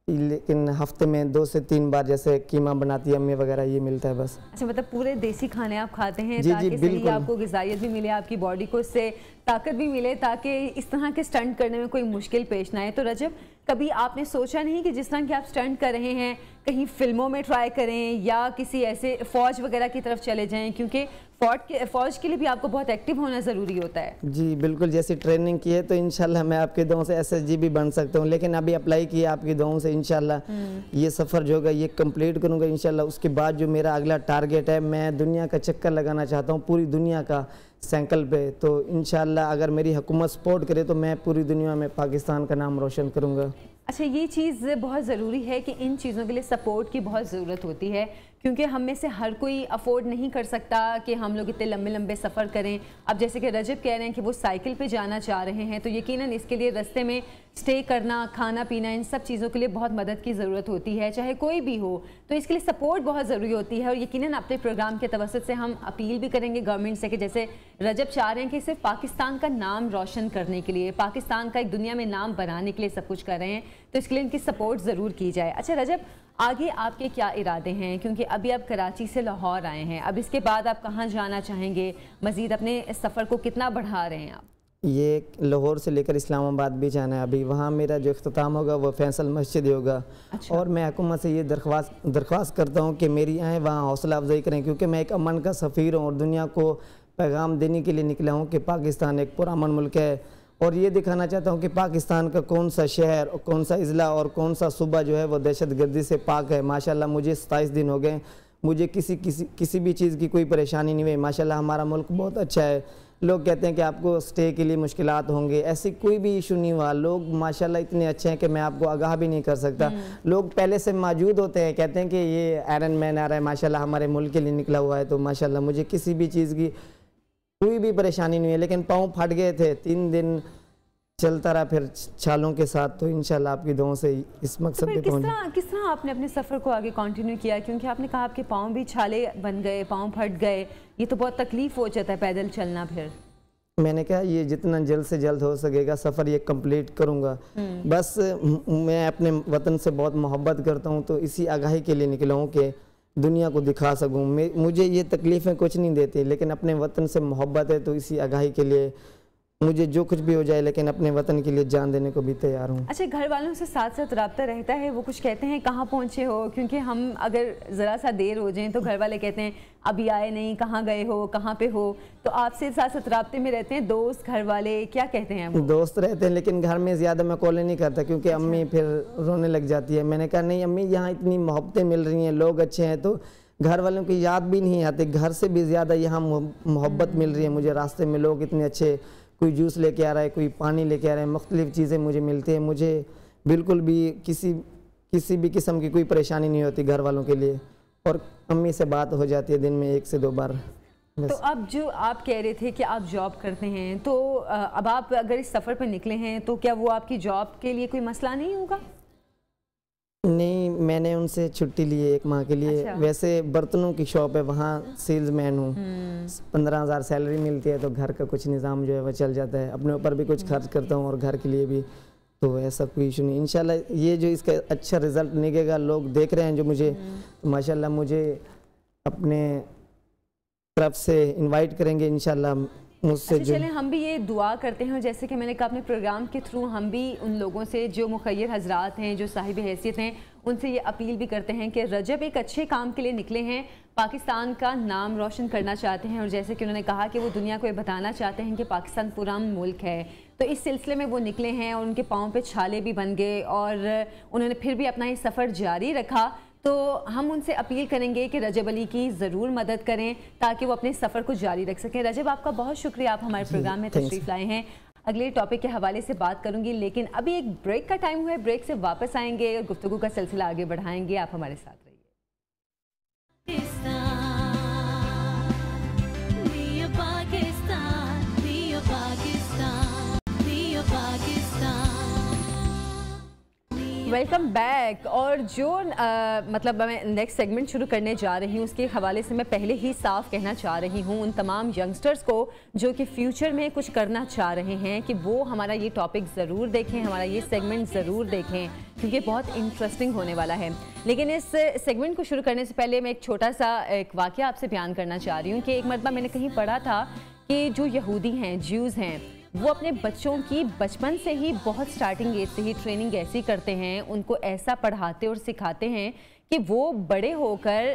लेकिन हफ्ते में 2 से 3 बार जैसे कीमा बनाती है अम्मी वगैरह, ये मिलता है बस। अच्छा, मतलब पूरे देसी खाने आप खाते हैं? जी, ताकि जी, सही आपको ग़िज़ाइयत भी मिले, आपकी बॉडी को इससे ताकत भी मिले, ताकि इस तरह के स्टंट करने में कोई मुश्किल पेश ना आए। तो रजब, कभी आपने सोचा नहीं कि जिस तरह के आप स्टंट कर रहे हैं कहीं फिल्मों में ट्राई करें या किसी ऐसे फ़ौज वगैरह की तरफ चले जाएं? क्योंकि फ़ौज के लिए भी आपको बहुत एक्टिव होना ज़रूरी होता है। जी बिल्कुल, जैसी ट्रेनिंग की है तो इंशाल्लाह मैं आपके दुआओं से SSG भी बन सकता हूँ, लेकिन अभी अप्लाई किया आपकी दुआओं से, इंशाल्लाह ये सफ़र जो होगा ये कंप्लीट करूँगा इंशाल्लाह। उसके बाद जो मेरा अगला टारगेट है, मैं दुनिया का चक्कर लगाना चाहता हूँ, पूरी दुनिया का साइकिल पे। तो इंशाल्लाह अगर मेरी हुकूमत सपोर्ट करे तो मैं पूरी दुनिया में पाकिस्तान का नाम रोशन करूँगा। अच्छा, ये चीज़ बहुत ज़रूरी है कि इन चीज़ों के लिए सपोर्ट की बहुत ज़रूरत होती है, क्योंकि हम में से हर कोई अफोर्ड नहीं कर सकता कि हम लोग इतने लंबे लंबे सफ़र करें। अब जैसे कि रजब कह रहे हैं कि वो साइकिल पे जाना चाह रहे हैं, तो यकीनन इसके लिए रास्ते में स्टे करना, खाना पीना, इन सब चीज़ों के लिए बहुत मदद की ज़रूरत होती है, चाहे कोई भी हो। तो इसके लिए सपोर्ट बहुत ज़रूरी होती है। और यकीनन अपने प्रोग्राम के तवसत से हम अपील भी करेंगे गवर्नमेंट से कि जैसे रजब चाह रहे हैं कि सिर्फ पाकिस्तान का नाम रोशन करने के लिए, पाकिस्तान का एक दुनिया में नाम बनाने के लिए सब कुछ कर रहे हैं, तो इसके लिए इनकी सपोर्ट ज़रूर की जाए। अच्छा रजब, आगे आपके क्या इरादे हैं? क्योंकि अभी आप कराची से लाहौर आए हैं, अब इसके बाद आप कहाँ जाना चाहेंगे? मज़ीद अपने सफ़र को कितना बढ़ा रहे हैं आप? ये लाहौर से लेकर इस्लामाबाद भी जाना है अभी। वहाँ मेरा जो इख्तिताम होगा वो फैसल मस्जिद होगा। अच्छा। और मैं हुकूमत से ये दरख्वास्त करता हूँ कि मेरी आएँ वहाँ हौसला अफजाई करें, क्योंकि मैं एक अमन का सफ़ीर हूँ और दुनिया को पैगाम देने के लिए निकला हूँ कि पाकिस्तान एक पुरअमन मुल्क है। और ये दिखाना चाहता हूँ कि पाकिस्तान का कौन सा शहर और कौन सा अज़ला और कौन सा सूबा जो है वो दहशत गर्दी से पाक है। माशाल्लाह मुझे 27 दिन हो गए, मुझे किसी भी चीज़ की कोई परेशानी नहीं हुई। माशाल्लाह हमारा मुल्क बहुत अच्छा है। लोग कहते हैं कि आपको स्टे के लिए मुश्किलात होंगे, ऐसी कोई भी इशू नहीं हुआ। लोग माशाल्लाह इतने अच्छे हैं कि मैं आपको आगाह भी नहीं कर सकता। लोग पहले से मौजूद होते हैं, कहते हैं कि ये आयरन मैन आ रहा है, माशाल्लाह हमारे मुल्क के लिए निकला हुआ है। तो माशाल्लाह मुझे किसी भी चीज़ की कोई भी परेशानी नहीं है, लेकिन पाँव फट गए थे, 3 दिन चलता रहा फिर छालों के साथ। तो इंशाल्लाह आपकी दुआओं से इस मकसद पे पहुंचे। किस तरह आपने अपने सफ़र को आगे कंटिन्यू किया, क्योंकि आपने कहा आपके पाँव भी छाले बन गए, पाँव फट गए, ये तो बहुत तकलीफ हो जाता है पैदल चलना। फिर मैंने कहा ये जितना जल्द से जल्द हो सकेगा सफ़र ये कंप्लीट करूँगा। बस मैं अपने वतन से बहुत मोहब्बत करता हूँ, तो इसी आगाही के लिए निकला हूँ कि दुनिया को दिखा सकूँ। मुझे ये तकलीफ़ें कुछ नहीं देती, लेकिन अपने वतन से मोहब्बत है, तो इसी आगाही के लिए मुझे जो कुछ भी हो जाए, लेकिन अपने वतन के लिए जान देने को भी तैयार हूँ। अच्छा, घर वालों से साथ साथ रब्ता रहता है? वो कुछ कहते हैं कहाँ पहुँचे हो? क्योंकि हम अगर ज़रा सा देर हो जाए तो घर वाले कहते हैं अभी आए नहीं, कहाँ गए हो, कहाँ पे हो। तो आपसे साथ साथ रब्ते में रहते हैं दोस्त, घर वाले क्या कहते हैं? वो दोस्त रहते हैं, लेकिन घर में ज़्यादा मैं कॉल नहीं करता, क्योंकि अम्मी फिर रोने लग जाती है। मैंने कहा नहीं अम्मी, यहाँ इतनी मोहब्बतें मिल रही हैं, लोग अच्छे हैं, तो घर वालों की याद भी नहीं आती। घर से भी ज़्यादा यहाँ मोहब्बत मिल रही है मुझे। रास्ते में लोग इतने अच्छे, कोई जूस लेके आ रहा है, कोई पानी लेके आ रहा है, मुख्तलिफ़ चीज़ें मुझे मिलती हैं। मुझे बिल्कुल भी किसी भी किस्म की कोई परेशानी नहीं होती घर वालों के लिए। और अम्मी से बात हो जाती है दिन में 1 से 2 बार। तो अब जो आप कह रहे थे कि आप जॉब करते हैं, तो अब आप अगर इस सफ़र पर निकले हैं तो क्या वो आपकी जॉब के लिए कोई मसला नहीं होगा? नहीं, मैंने उनसे छुट्टी ली है 1 माह के लिए। अच्छा। वैसे बर्तनों की शॉप है, वहाँ सेल्समैन हूँ। 15,000 सैलरी मिलती है, तो घर का कुछ निज़ाम जो है वह चल जाता है। अपने ऊपर भी कुछ खर्च करता हूँ और घर के लिए भी, तो ऐसा कोई इशू नहीं। इंशाल्लाह ये जो इसका अच्छा रिजल्ट निकलेगा, लोग देख रहे हैं जो मुझे, तो माशाल्लाह मुझे अपने तरफ से इन्वाइट करेंगे इंशाल्लाह मुझसे। अच्छा, चलें हम भी ये दुआ करते हैं, जैसे कि मैंने कहा अपने प्रोग्राम के थ्रू हम भी उन लोगों से जो मुखय्यर हजरात हैं, जो साहिब हैसियत हैं, उनसे ये अपील भी करते हैं कि रजब एक अच्छे काम के लिए निकले हैं, पाकिस्तान का नाम रोशन करना चाहते हैं। और जैसे कि उन्होंने कहा कि वो दुनिया को ये बताना चाहते हैं कि पाकिस्तान पुराना मुल्क है, तो इस सिलसिले में वो निकले हैं और उनके पाँव पे छाले भी बन गए और उन्होंने फिर भी अपना ये सफ़र जारी रखा। तो हम उनसे अपील करेंगे कि रजब अली की ज़रूर मदद करें ताकि वो अपने सफ़र को जारी रख सकें। रजब, आपका बहुत शुक्रिया, आप हमारे प्रोग्राम में तशरीफ़ लाए हैं। अगले टॉपिक के हवाले से बात करूंगी, लेकिन अभी एक ब्रेक का टाइम हुआ है। ब्रेक से वापस आएंगे और गुफ्तगू का सिलसिला आगे बढ़ाएंगे। आप हमारे साथ रहिए। Welcome back. और जो मतलब मैं नेक्स्ट सेगमेंट शुरू करने जा रही हूँ उसके हवाले से मैं पहले ही साफ कहना चाह रही हूँ उन तमाम यंगस्टर्स को जो कि फ्यूचर में कुछ करना चाह रहे हैं कि वो हमारा ये टॉपिक ज़रूर देखें, हमारा ये सेगमेंट ज़रूर देखें, क्योंकि बहुत इंटरेस्टिंग होने वाला है। लेकिन इस सेगमेंट को शुरू करने से पहले मैं एक छोटा सा एक वाक़या आपसे बयान करना चाह रही हूँ कि एक मरतबा मैंने कहीं पढ़ा था कि जो यहूदी हैं, ज्यूज़ हैं, वो अपने बच्चों की बचपन से ही बहुत स्टार्टिंग एज से ही ट्रेनिंग ऐसी करते हैं, उनको ऐसा पढ़ाते और सिखाते हैं कि वो बड़े होकर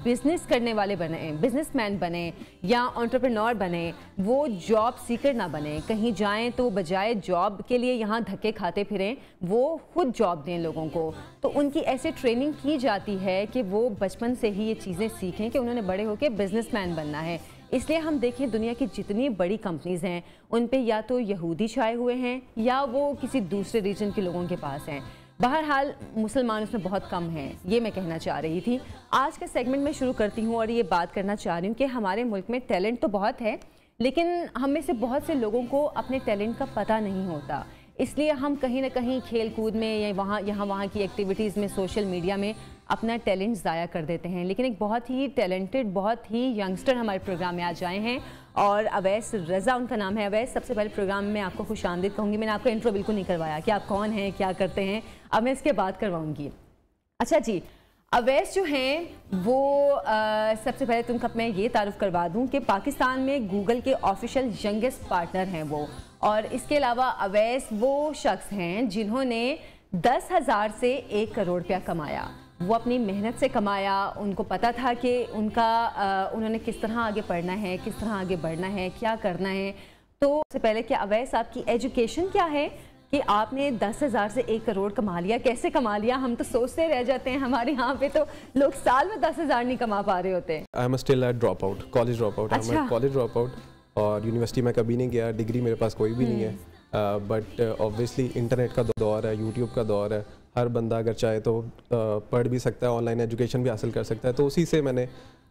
बिज़नेस करने वाले बने, बिजनेसमैन बने या एंटरप्रेन्योर बने। वो जॉब सीकर ना बने, कहीं जाएं तो बजाय जॉब के लिए यहाँ धक्के खाते फिरें, वो खुद जॉब दें लोगों को। तो उनकी ऐसे ट्रेनिंग की जाती है कि वो बचपन से ही ये चीज़ें सीखें कि उन्होंने बड़े होकर बिजनेसमैन बनना है। इसलिए हम देखें दुनिया की जितनी बड़ी कंपनीज़ हैं उन पे या तो यहूदी छाए हुए हैं या वो किसी दूसरे रीजन के लोगों के पास हैं। बहरहाल मुसलमान उसमें बहुत कम हैं, ये मैं कहना चाह रही थी। आज का सेगमेंट मैं शुरू करती हूँ और ये बात करना चाह रही हूँ कि हमारे मुल्क में टैलेंट तो बहुत है, लेकिन हम में से बहुत से लोगों को अपने टैलेंट का पता नहीं होता। इसलिए हम कहीं ना कहीं खेल कूद में या यहाँ वहाँ की एक्टिविटीज़ में, सोशल मीडिया में अपना टैलेंट ज़ाया कर देते हैं। लेकिन एक बहुत ही टैलेंटेड, बहुत ही यंगस्टर हमारे प्रोग्राम में आज आए हैं और अवैस रज़ा उनका नाम है। अवैस, सबसे पहले प्रोग्राम में आपको खुशामदीद कहूँगी। मैंने आपका इंट्रो बिल्कुल नहीं करवाया कि आप कौन हैं, क्या करते हैं, अब मैं इसके बाद करवाऊँगी। अच्छा जी, अवैस जो हैं वो सबसे पहले तुमको मैं ये तारुफ करवा दूँ कि पाकिस्तान में गूगल के ऑफिशियल यंगेस्ट पार्टनर हैं वो, और इसके अलावा अवैस वो शख्स हैं जिन्होंने 10,000 से 1 करोड़ रुपया कमाया। वो अपनी मेहनत से कमाया, उनको पता था कि उन्होंने किस तरह आगे पढ़ना है, किस तरह आगे बढ़ना है, क्या करना है। तो सबसे पहले कि अवैस आपकी एजुकेशन क्या है कि आपने 10,000 से 1 करोड़ कमा लिया, कैसे कमा लिया? हम तो सोचते रह जाते हैं, हमारे यहाँ पे तो लोग साल में 10,000 नहीं कमा पा रहे होते। I am still a drop out, college drop out, I am a college drop out. और यूनिवर्सिटी में कभी नहीं गया, डिग्री मेरे पास कोई भी नहीं है, बट ऑब्वियसली इंटरनेट का दौर है, यूट्यूब का दौर है, हर बंदा अगर चाहे तो पढ़ भी सकता है, ऑनलाइन एजुकेशन भी हासिल कर सकता है। तो उसी से मैंने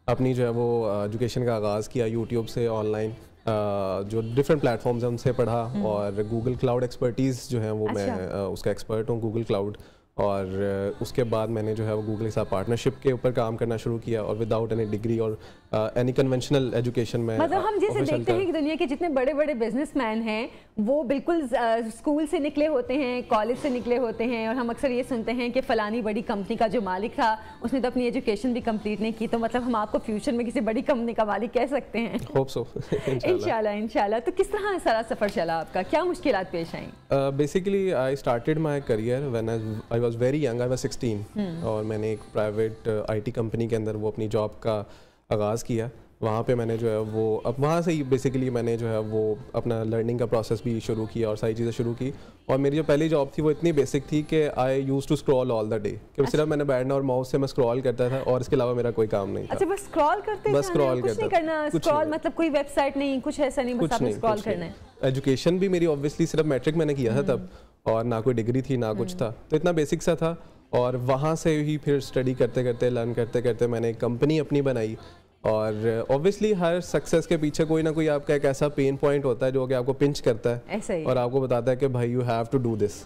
अपनी जो है वो एजुकेशन का आगाज़ किया, यूट्यूब से ऑनलाइन जो डिफरेंट प्लेटफॉर्म्स हैं उनसे पढ़ा, और गूगल क्लाउड एक्सपर्टीज़ जो है वो मैं उसका एक्सपर्ट हूँ, गूगल क्लाउड। और उसके बाद मैंने जो है वो गूगल के साथ पार्टनरशिप के ऊपर काम करना शुरू किया, और विदाउट एनी डिग्री और एनी कन्वेंशनल एजुकेशन में। मतलब हम जैसे देखते हैं कि दुनिया के जितने बड़े बड़े बिजनेसमैन हैं वो बिल्कुल स्कूल से निकले होते हैं, कॉलेज से निकले होते हैं, और हम अक्सर ये सुनते हैं कि फलानी बड़ी कंपनी का जो मालिक था उसने तो अपनी एजुकेशन भी कंप्लीट नहीं की। तो मतलब हम आपको फ्यूचर में किसी बड़ी कंपनी का मालिक कह सकते हैं? Hope so. इंशाल्लाह। तो किस तरह सारा सफर चला आपका, क्या मुश्किलात पेश आई? Basically I started my career when I was very young, I was 16, और मैंने एक प्राइवेट आईटी कंपनी के अंदर वो अपनी जॉब का आगाज़ किया। वहाँ पे मैंने जो है वो अब वहाँ से ही बेसिकली मैंने जो है वो अपना लर्निंग का प्रोसेस भी शुरू किया और सारी चीज़ें शुरू की। और मेरी जो पहली जॉब थी वो इतनी बेसिक थी कि I used to scroll all the day, कि सिर्फ मैंने बैठना और माउस से मैं स्क्रॉल करता था, और इसके अलावा मेरा कोई काम नहीं था। अच्छा, बस स्क्रॉल करते, बस स्क्रॉल कुछ नहीं करना, स्क्रॉल मतलब कोई वेबसाइट नहीं, कुछ ऐसा नहीं, बस आपने स्क्रॉल करना है। एजुकेशन भी मेरी ऑब्वियसली सिर्फ मैट्रिक मैंने किया था तब, और ना कोई डिग्री थी ना कुछ था, तो इतना बेसिक सा था। और वहाँ से ही फिर स्टडी करते करते, लर्न करते करते मैंने एक कंपनी अपनी बनाई। और ऑब्वियसली हर सक्सेस के पीछे कोई ना कोई आपका एक ऐसा पेन पॉइंट होता है जो कि आपको पिंच करता है और आपको बताता है कि भाई you have to do this.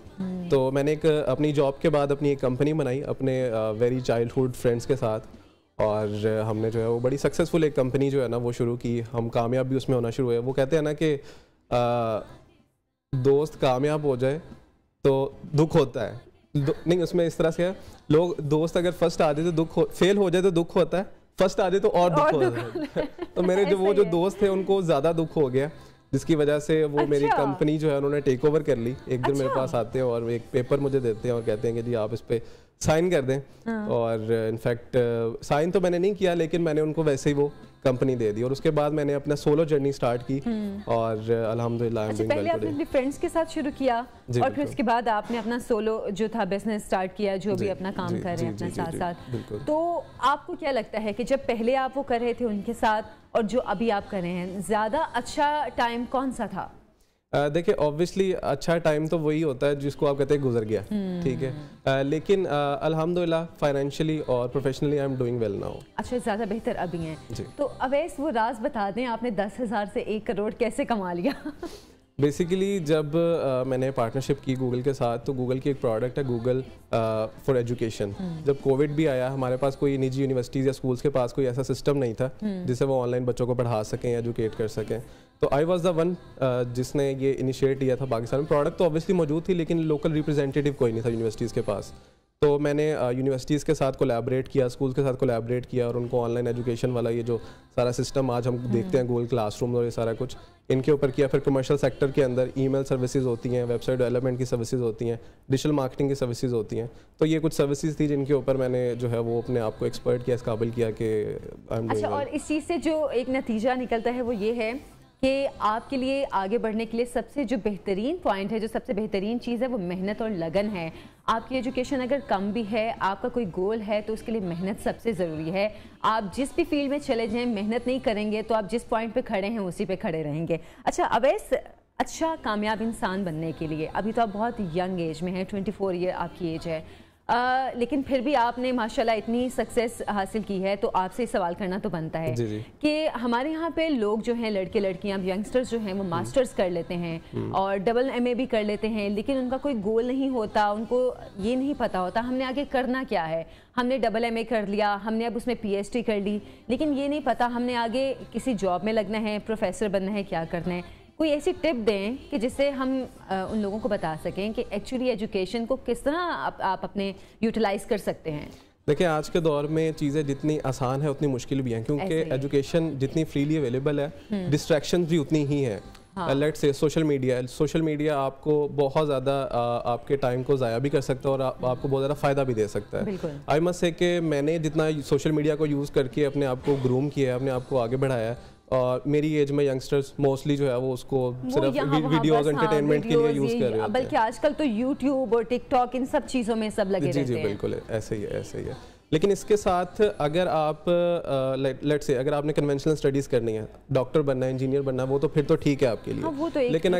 तो मैंने एक अपनी जॉब के बाद अपनी एक कंपनी बनाई अपने वेरी चाइल्डहुड फ्रेंड्स के साथ, और हमने जो है वो बड़ी सक्सेसफुल एक कंपनी जो है ना वो शुरू की। हम कामयाब भी उसमें होना शुरू हुए। वो कहते हैं ना कि दोस्त कामयाब हो जाए तो दुख होता है, नहीं उसमें इस तरह से है, लोग दोस्त अगर फर्स्ट आ जाए तो फेल हो जाए तो दुख होता है, फर्स्ट आ जाए तो और दुख होता है। तो मेरे जो दोस्त थे उनको ज़्यादा दुख हो गया, जिसकी वजह से वो मेरी कंपनी जो है उन्होंने टेक ओवर कर ली। एक दिन मेरे पास आते हैं और एक पेपर मुझे देते हैं और कहते हैं कि जी आप इस पे साइन कर दें। और इनफैक्ट साइन तो मैंने नहीं किया, लेकिन मैंने उनको वैसे ही वो कंपनी दे दी। और उसके बाद मैंने अपना सोलो जर्नी स्टार्ट की, और अल्हम्दुलिल्लाह I am doing well today. पहले आपने फ्रेंड्स के साथ शुरू किया और फिर उसके बाद आपने अपना सोलो जो था बिजनेस स्टार्ट किया, जो भी अपना काम कर रहे हैं अपने साथ साथ। तो आपको क्या लगता है कि जब पहले आप वो कर रहे थे उनके साथ और जो अभी आप कर रहे हैं, ज़्यादा अच्छा टाइम कौन सा था? देखिए ऑब्वियसली अच्छा टाइम तो वही होता है जिसको आप कहते हैं गुजर गया, ठीक है, लेकिन अल्हम्दुलिल्लाह फाइनेंशियली और professionally I am doing well now. अच्छा, ज़्यादा बेहतर अभी हैं। तो अवैस वो राज बता दें, आपने 10,000 से 1 करोड़ कैसे कमा लिया? बेसिकली जब मैंने पार्टनरशिप की गूगल के साथ, तो गूगल की एक प्रोडक्ट है गूगल फॉर एजुकेशन। जब कोविड भी आया, हमारे पास कोई निजी यूनिवर्सिटीज़ या स्कूल्स के पास कोई ऐसा सिस्टम नहीं था जिससे वो ऑनलाइन बच्चों को पढ़ा सकें, एजुकेट कर सकें। तो आई वॉज द वन जिसने ये इनिशिएट लिया था पाकिस्तान में। प्रोडक्ट तो ऑब्वियसली मौजूद थी, लेकिन लोकल रिप्रेजेंटेटिव कोई नहीं था यूनिवर्सिटीज़ के पास। तो मैंने यूनिवर्सिटीज़ के साथ कोलैबोरेट किया, स्कूल के साथ कोलैबोरेट किया, और उनको ऑनलाइन एजुकेशन वाला ये जो सारा सिस्टम आज हम देखते हैं गूगल क्लासरूम और ये सारा कुछ, इनके ऊपर किया। फिर कमर्शियल सेक्टर के अंदर ईमेल सर्विसेज होती हैं, वेबसाइट डेवलपमेंट की सर्विसेज होती हैं, डिजिटल मार्केटिंग की सर्विसेज होती हैं। तो ये कुछ सर्विसेज थी जिनके ऊपर मैंने जो है वो अपने आप को एक्सपर्ट किया, इस काबिल किया कि आई एम डूइंग वेल। और इस चीज़ से जो एक नतीजा निकलता है वो ये है कि आपके लिए आगे बढ़ने के लिए सबसे जो बेहतरीन पॉइंट है, जो सबसे बेहतरीन चीज़ है, वो मेहनत और लगन है। आपकी एजुकेशन अगर कम भी है, आपका कोई गोल है, तो उसके लिए मेहनत सबसे ज़रूरी है। आप जिस भी फील्ड में चले जाएं, मेहनत नहीं करेंगे तो आप जिस पॉइंट पे खड़े हैं उसी पे खड़े रहेंगे। अच्छा अवैस, अच्छा कामयाब इंसान बनने के लिए, अभी तो आप बहुत यंग एज में हैं, 24 ईयर आपकी एज है, लेकिन फिर भी आपने माशाल्लाह इतनी सक्सेस हासिल की है, तो आपसे सवाल करना तो बनता है कि हमारे यहाँ पे लोग जो हैं, लड़के लड़कियाँ यंगस्टर्स जो हैं, वो मास्टर्स कर लेते हैं और डबल MA भी कर लेते हैं, लेकिन उनका कोई गोल नहीं होता, उनको ये नहीं पता होता हमने आगे करना क्या है। हमने डबल MA कर लिया, हमने अब उसमें PhD कर ली, लेकिन ये नहीं पता हमने आगे किसी जॉब में लगना है, प्रोफेसर बनना है, क्या करना है। कोई ऐसी टिप दें कि जिससे हम उन लोगों को बता सकें कि एक्चुअली एजुकेशन को किस तरह आप अपने यूटिलाइज कर सकते हैं। देखिए आज के दौर में चीज़ें जितनी आसान है उतनी मुश्किल भी हैं, क्योंकि एजुकेशन जितनी फ्रीली अवेलेबल है, डिस्ट्रैक्शंस भी उतनी ही हैं। लेट्स से सोशल मीडिया आपको बहुत ज़्यादा आपके टाइम को ज़ाया भी कर सकता है और आपको बहुत ज़्यादा फ़ायदा भी दे सकता है। आई मस्ट से कि मैंने जितना सोशल मीडिया को यूज़ करके अपने आप को ग्रूम किया है, अपने आप को आगे बढ़ाया है, और मेरी एज में यंगस्टर्स मोस्टली जो है वो उसको सिर्फ वीडियोस एंटरटेनमेंट के लिए यूज़ कर रहे हैं। बल्कि आजकल तो यूट्यूब और टिकटॉक इन सब चीज़ों में सब लगे रहते हैं। जी बिल्कुल ऐसे ही है। लेकिन इसके साथ अगर आप लेट्स से अगर आपने कन्वेंशनल स्टडीज़ करनी है, डॉक्टर बनना है, इंजीनियर बनना है, वो तो फिर तो ठीक है आपके लिए। हाँ, वो तो एक लेकिन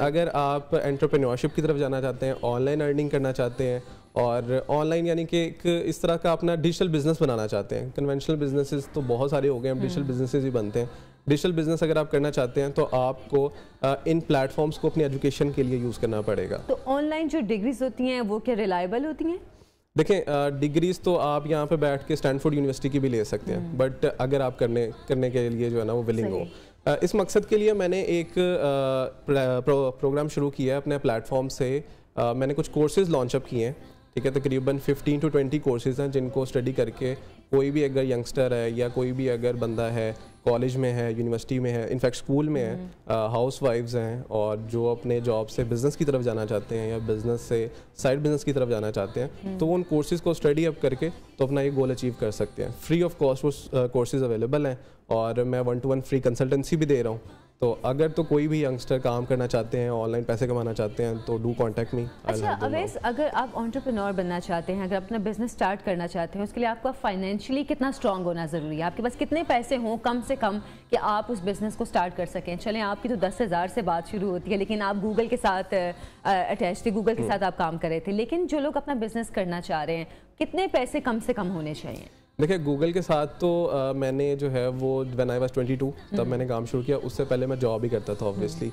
अगर आप एंटरप्रेन्योरशिप की तरफ जाना चाहते हैं, ऑनलाइन अर्निंग करना चाहते हैं और ऑनलाइन यानी कि एक इस तरह का अपना डिजिटल बिजनेस बनाना चाहते हैं, कन्वेंशनल बिजनेसेस तो बहुत सारे हो गए हैं, डिजिटल बिजनेसेस ही बनते हैं। डिजिटल बिजनेस अगर आप करना चाहते हैं तो आपको इन प्लेटफॉर्म्स को अपनी एजुकेशन के लिए यूज़ करना पड़ेगा। तो ऑनलाइन जो डिग्रीज होती हैं वो क्या रिलायबल होती हैं? देखें, डिग्रीज तो आप यहाँ पे बैठ के स्टैनफोर्ड यूनिवर्सिटी की भी ले सकते हैं, बट अगर आप करने के लिए जो है ना वो विलिंग हो। इस मकसद के लिए मैंने एक प्रोग्राम शुरू किया है अपने प्लेटफॉर्म से। मैंने कुछ कोर्सेज लॉन्चअप किए हैं, ठीक है, तकरीबन 15 to 20 कोर्सेज हैं जिनको स्टडी करके कोई भी अगर यंगस्टर है या कोई भी अगर बंदा है, कॉलेज में है, यूनिवर्सिटी में है, इनफैक्ट स्कूल में है, हाउस वाइफ्स हैं और जो अपने जॉब से बिज़नेस की तरफ जाना चाहते हैं या बिज़नेस से साइड बिज़नेस की तरफ जाना चाहते हैं, तो वो उन कोर्सेज़ को स्टडी अप करके तो अपना ये गोल अचीव कर सकते हैं। फ्री ऑफ कॉस्ट वो कोर्सेज़ अवेलेबल हैं और मैं 1-to-1 फ्री कंसल्टेंसी भी दे रहा हूँ। तो अगर तो कोई भी यंगस्टर काम करना चाहते हैं, ऑनलाइन पैसे कमाना चाहते हैं, तो डू कॉन्टैक्ट मी। अच्छा अवैस, अगर आप एंटरप्रेन्योर बनना चाहते हैं, अगर अपना बिजनेस स्टार्ट करना चाहते हैं, उसके लिए आपका फाइनेंशियली कितना स्ट्रांग होना ज़रूरी है? आपके पास कितने पैसे हों कम से कम कि आप उस बिज़नेस को स्टार्ट कर सकें? चलें, आपकी तो 10,000 से बात शुरू होती है, लेकिन आप गूगल के साथ अटैच थे, गूगल के साथ आप काम कर रहे थे, लेकिन जो लोग अपना बिजनेस करना चाह रहे हैं, कितने पैसे कम से कम होने चाहिए? देखिए, गूगल के साथ तो मैंने जो है वो व्हेन आई वाज 22 तब मैंने काम शुरू किया। उससे पहले मैं जॉब ही करता था ऑब्वियसली।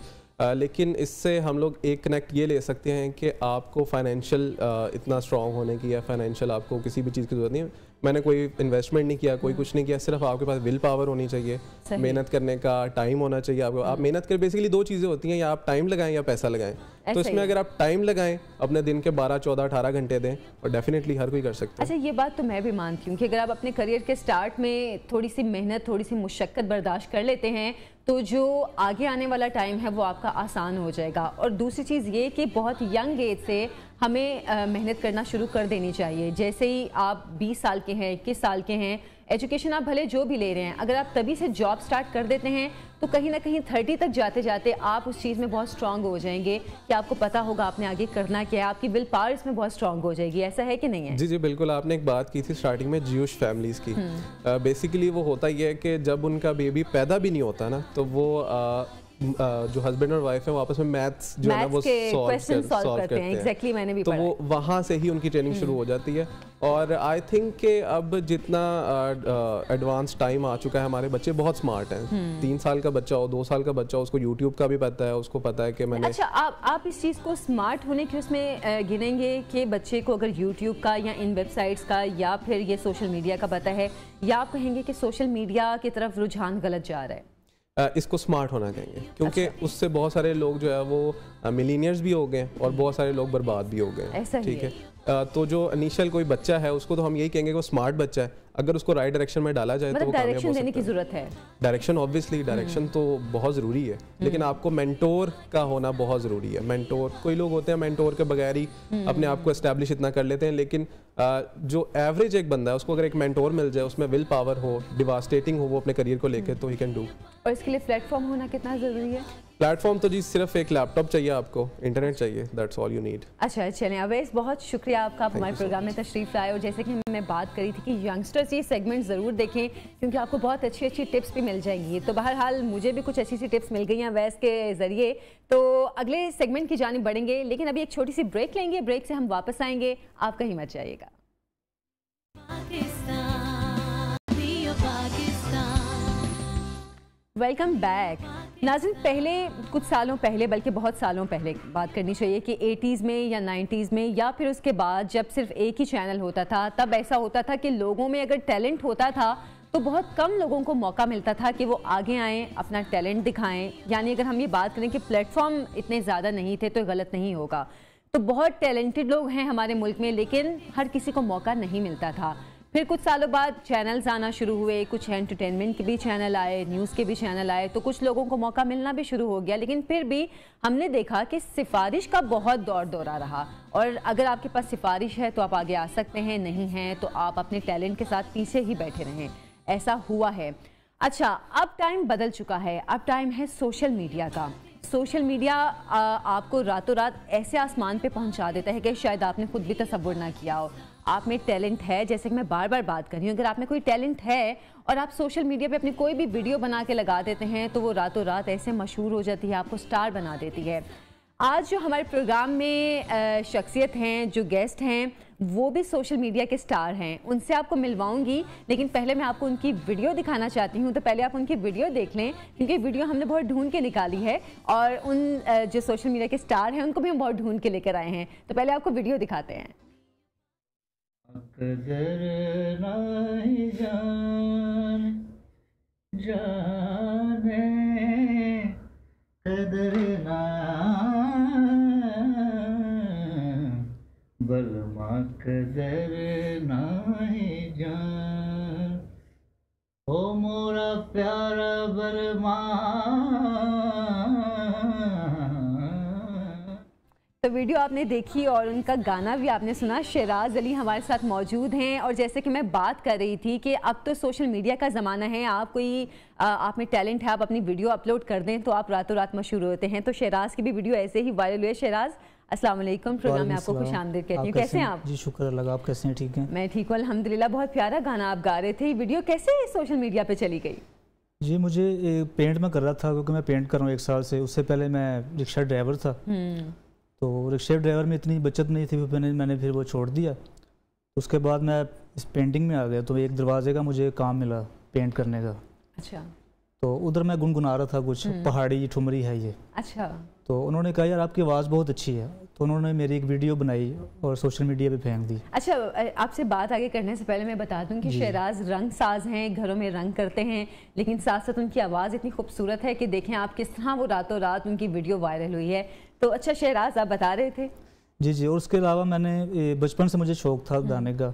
लेकिन इससे हम लोग एक कनेक्ट ये ले सकते हैं कि आपको फाइनेंशियल इतना स्ट्रांग होने की या फाइनेंशियल आपको किसी भी चीज़ की ज़रूरत नहीं है। मैंने कोई इन्वेस्टमेंट नहीं किया, कोई कुछ नहीं किया, सिर्फ आपके पास विल पावर होनी चाहिए, मेहनत करने का टाइम होना चाहिए आपको। आप मेहनत कर, बेसिकली दो चीज़ें होती हैं, या आप टाइम लगाएं या पैसा लगाएं। तो इसमें अगर आप टाइम लगाएं, अपने दिन के 12, 14, 18 घंटे दें, और डेफिनेटली हर कोई कर सकता है। अच्छा, ये बात तो मैं भी मानती हूँ कि अगर आप अपने करियर के स्टार्ट में थोड़ी सी मेहनत, थोड़ी सी मुशक्कत बर्दाश्त कर लेते हैं तो जो आगे आने वाला टाइम है वो आपका आसान हो जाएगा। और दूसरी चीज़ ये कि बहुत यंग एज से हमें मेहनत करना शुरू कर देनी चाहिए। जैसे ही आप 20 साल के हैं, 21 साल के हैं, एजुकेशन आप भले जो भी ले रहे हैं, अगर आप तभी से जॉब स्टार्ट कर देते हैं तो कहीं ना कहीं 30 तक जाते जाते आप उस चीज़ में बहुत स्ट्रांग हो जाएंगे कि आपको पता होगा आपने आगे करना क्या है, आपकी विल पावर इसमें बहुत स्ट्रांग हो जाएगी। ऐसा है कि नहीं है? जी जी बिल्कुल। आपने एक बात की थी स्टार्टिंग में ज्यूश फैमिलीज़ की। बेसिकली वो होता ही है कि जब उनका बेबी पैदा भी नहीं होता ना, तो वो जो हस्बैंड और वाइफ है वो आपस में मैथ्स जो है ना वो सॉल्व करते हैं। एग्जैक्टली, मैंने भी तो वो वहाँ से ही उनकी ट्रेनिंग शुरू हो जाती है। और आई थिंक कि अब जितना एडवांस टाइम आ चुका है, हमारे बच्चे बहुत स्मार्ट हैं। 3 साल का बच्चा हो, 2 साल का बच्चा हो, उसको यूट्यूब का भी पता है, उसको पता है कि मैंने। अच्छा, आप इस चीज़ को स्मार्ट होने की उसमें गिनेंगे कि बच्चे को अगर यूट्यूब का या इन वेबसाइट्स का या फिर ये सोशल मीडिया का पता है, या आप कहेंगे कि सोशल मीडिया की तरफ रुझान गलत जा रहा है? इसको स्मार्ट होना कहेंगे, क्योंकि उससे बहुत सारे लोग जो है वो मिलीनियर्स भी हो गए और बहुत सारे लोग बर्बाद भी हो गए। ठीक है, तो जो इनिशियल कोई बच्चा है उसको तो हम यही कहेंगे वो स्मार्ट बच्चा है, अगर उसको राइट डायरेक्शन में डाला जाए तो वो कामयाब हो सकता है। देने की जरूरत है। डायरेक्शन ऑब्वियसली, डायरेक्शन तो बहुत ज़रूरी है, लेकिन आपको मेंटोर का होना बहुत ज़रूरी है। मेंटोर, कोई लोग होते हैं मेंटोर के बगैर ही अपने आप को एस्टैब्लिश इतना कर लेते हैं, लेकिन जो एवरेज एक बंदा है उसको अगर एक मेंटोर मिल जाए, उसमें विल पावर हो, डिवास्टेटिंग हो वो अपने करियर को लेकर, तो ही कैन डू। और इसके लिए प्लेटफॉर्म होना कितना ज़रूरी है? प्लेटफॉर्म तो जी सिर्फ एक लैपटॉप चाहिए आपको, इंटरनेट चाहिए, दैट्स ऑल यू नीड। अच्छा, चलें अवैस, बहुत शुक्रिया आपका, आप हमारे प्रोग्राम में तशरीफ लाए। और जैसे कि मैं बात करी थी कि यंगस्टर्स ये सेगमेंट ज़रूर देखें, क्योंकि आपको बहुत अच्छी अच्छी टिप्स भी मिल जाएंगी। तो बहरहाल मुझे भी कुछ अच्छी सी टिप्स मिल गई हैं अवैस के ज़रिए। तो अगले सेगमेंट की जानिब बढ़ेंगे, लेकिन अभी एक छोटी सी ब्रेक लेंगे। ब्रेक से हम वापस आएंगे, आप कहीं मत जाइएगा। वेलकम बैक नाज़रीन। पहले कुछ सालों पहले, बल्कि बहुत सालों पहले बात करनी चाहिए कि 80s में या 90s में या फिर उसके बाद जब सिर्फ एक ही चैनल होता था, तब ऐसा होता था कि लोगों में अगर टैलेंट होता था तो बहुत कम लोगों को मौका मिलता था कि वो आगे आएँ, अपना टैलेंट दिखाएं। यानी अगर हम ये बात करें कि प्लेटफॉर्म इतने ज़्यादा नहीं थे तो गलत नहीं होगा। तो बहुत टैलेंटेड लोग हैं हमारे मुल्क में, लेकिन हर किसी को मौका नहीं मिलता था। फिर कुछ सालों बाद चैनल्स आना शुरू हुए, कुछ एंटरटेनमेंट के भी चैनल आए, न्यूज़ के भी चैनल आए, तो कुछ लोगों को मौका मिलना भी शुरू हो गया। लेकिन फिर भी हमने देखा कि सिफारिश का बहुत दौरा रहा। और अगर आपके पास सिफारिश है तो आप आगे आ सकते हैं, नहीं है तो आप अपने टैलेंट के साथ पीछे ही बैठे रहें। ऐसा हुआ है। अच्छा, अब टाइम बदल चुका है, अब टाइम है सोशल मीडिया का। सोशल मीडिया आपको रातों रात ऐसे आसमान पे पहुंचा देता है कि शायद आपने खुद भी तसव्वुर ना किया हो। आप में टैलेंट है, जैसे कि मैं बार बार बात कर रही हूँ, अगर आप में कोई टैलेंट है और आप सोशल मीडिया पे अपनी कोई भी वीडियो बना के लगा देते हैं तो वो रातों रात ऐसे मशहूर हो जाती है, आपको स्टार बना देती है। आज जो हमारे प्रोग्राम में शख्सियत हैं, जो गेस्ट हैं, वो भी सोशल मीडिया के स्टार हैं, उनसे आपको मिलवाऊंगी, लेकिन पहले मैं आपको उनकी वीडियो दिखाना चाहती हूँ। तो पहले आप उनकी वीडियो देख लें, क्योंकि वीडियो हमने बहुत ढूंढ के निकाली है और उन जो सोशल मीडिया के स्टार हैं उनको भी हम बहुत ढूंढ के लेकर आए हैं। तो पहले आपको वीडियो दिखाते हैं। बलमा कदर नाही जान, ओ मोरा प्यारा बलमा। तो वीडियो आपने देखी और उनका गाना भी आपने सुना। शहराज अली हमारे साथ मौजूद हैं और जैसे कि मैं बात कर रही थी कि अब तो सोशल मीडिया का ज़माना है, आप में टैलेंट है, आप अपनी वीडियो अपलोड कर दें तो आप रातों रात मशहूर होते हैं। तो शहराज की भी वीडियो ऐसे ही वायरल हुई है। शहराज, अस्सलाम वालेकुम, प्रोग्राम में आपको खुशामदीद कहती हूँ। कैसे हैं आप? जी शुक्र अल्लाह, आप कैसे हैं? ठीक हैं? मैं ठीक हूँ अल्हम्दुलिल्लाह। बहुत प्यारा गाना आप गा रहे थे, वीडियो कैसे सोशल मीडिया पे चली गई? जी मुझे पेंट में कर रहा था, क्योंकि मैं पेंट कर रहा हूँ 1 साल से। उससे पहले मैं रिक्शा ड्राइवर था, तो रिक्शा ड्राइवर में इतनी बचत नहीं थी, मैंने फिर वो छोड़ दिया। उसके बाद मैं इस पेंटिंग में आ गया, तो एक दरवाजे का मुझे काम मिला पेंट करने का। अच्छा। तो उधर मैं गुनगुना रहा था कुछ, पहाड़ी ठुमरी है ये। अच्छा। तो उन्होंने कहा यार आपकी आवाज़ बहुत अच्छी है, तो उन्होंने मेरी एक वीडियो बनाई और सोशल मीडिया पे फेंक दी। अच्छा, आपसे बात आगे करने से पहले मैं बता दूं कि शहराज रंग साज हैं, घरों में रंग करते हैं, लेकिन साथ साथ उनकी आवाज़ इतनी खूबसूरत है कि देखें आप किस तरह वो रातों रात उनकी वीडियो वायरल हुई है। तो अच्छा शहराज, आप बता रहे थे। जी, और उसके अलावा मैंने बचपन से मुझे शौक था गाने का,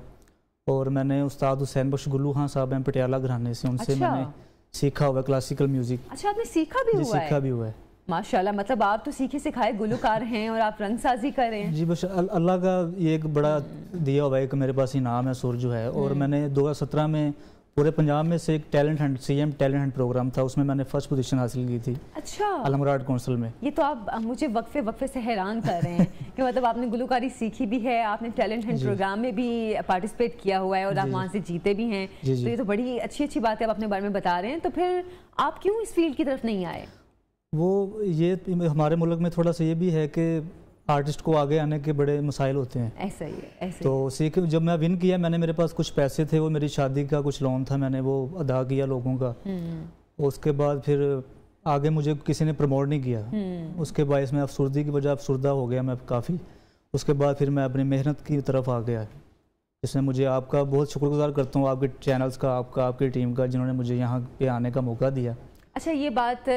और मैंने उस्ताद हुसैन बख्श गुल्लू खान साहब हैं पटियाला घराने से, उनसे मैंने सीखा हुआ क्लासिकल म्यूजिक। अच्छा, आपने सीखा भी हुआ है? सीखा भी हुआ है माशाल्लाह। मतलब आप तो सीखे सिखाए गुलकार हैं और आप रंगसाजी कर रहे हैं। जी, बस अल्लाह का ये एक बड़ा दिया हुआ है कि मेरे पास इनाम है सुर जो है। और मैंने 2017 में पूरे पंजाब में से एक talent hunt, CM talent hunt program था, उसमें मैंने फर्स्ट पोजीशन हासिल की थी। अच्छा। अलमराड काउंसिल में। ये तो आप मुझे वक्फे से हैरान कर रहे हैं कि मतलब आपने गुलकारी सीखी भी है, आपने टैलेंट हंट प्रोग्राम में भी पार्टिसिपेट किया हुआ है और आप वहाँ से जीते भी हैं। तो ये तो बड़ी अच्छी बात है, आप अपने बारे में बता रहे हैं। तो फिर आप क्यों इस फील्ड की तरफ नहीं आए? वो ये हमारे मुल्क में थोड़ा सा ये भी है कि आर्टिस्ट को आगे आने के बड़े मसाइल होते हैं। ऐसा ही है, ऐसे। तो सीख जब मैं विन किया, मैंने मेरे पास कुछ पैसे थे, वो मेरी शादी का कुछ लोन था, मैंने वो अदा किया लोगों का। उसके बाद फिर आगे मुझे किसी ने प्रमोट नहीं किया, उसके बाद इसमें अफसुर्दी की वजह अफसुर्दा हो गया मैं काफ़ी। उसके बाद फिर मैं अपनी मेहनत की तरफ आ गया, इसमें मुझे आपका बहुत शुक्रगुजार करता हूँ, आपके चैनल्स का, आपकी टीम का, जिन्होंने मुझे यहाँ पे आने का मौका दिया। अच्छा, ये बात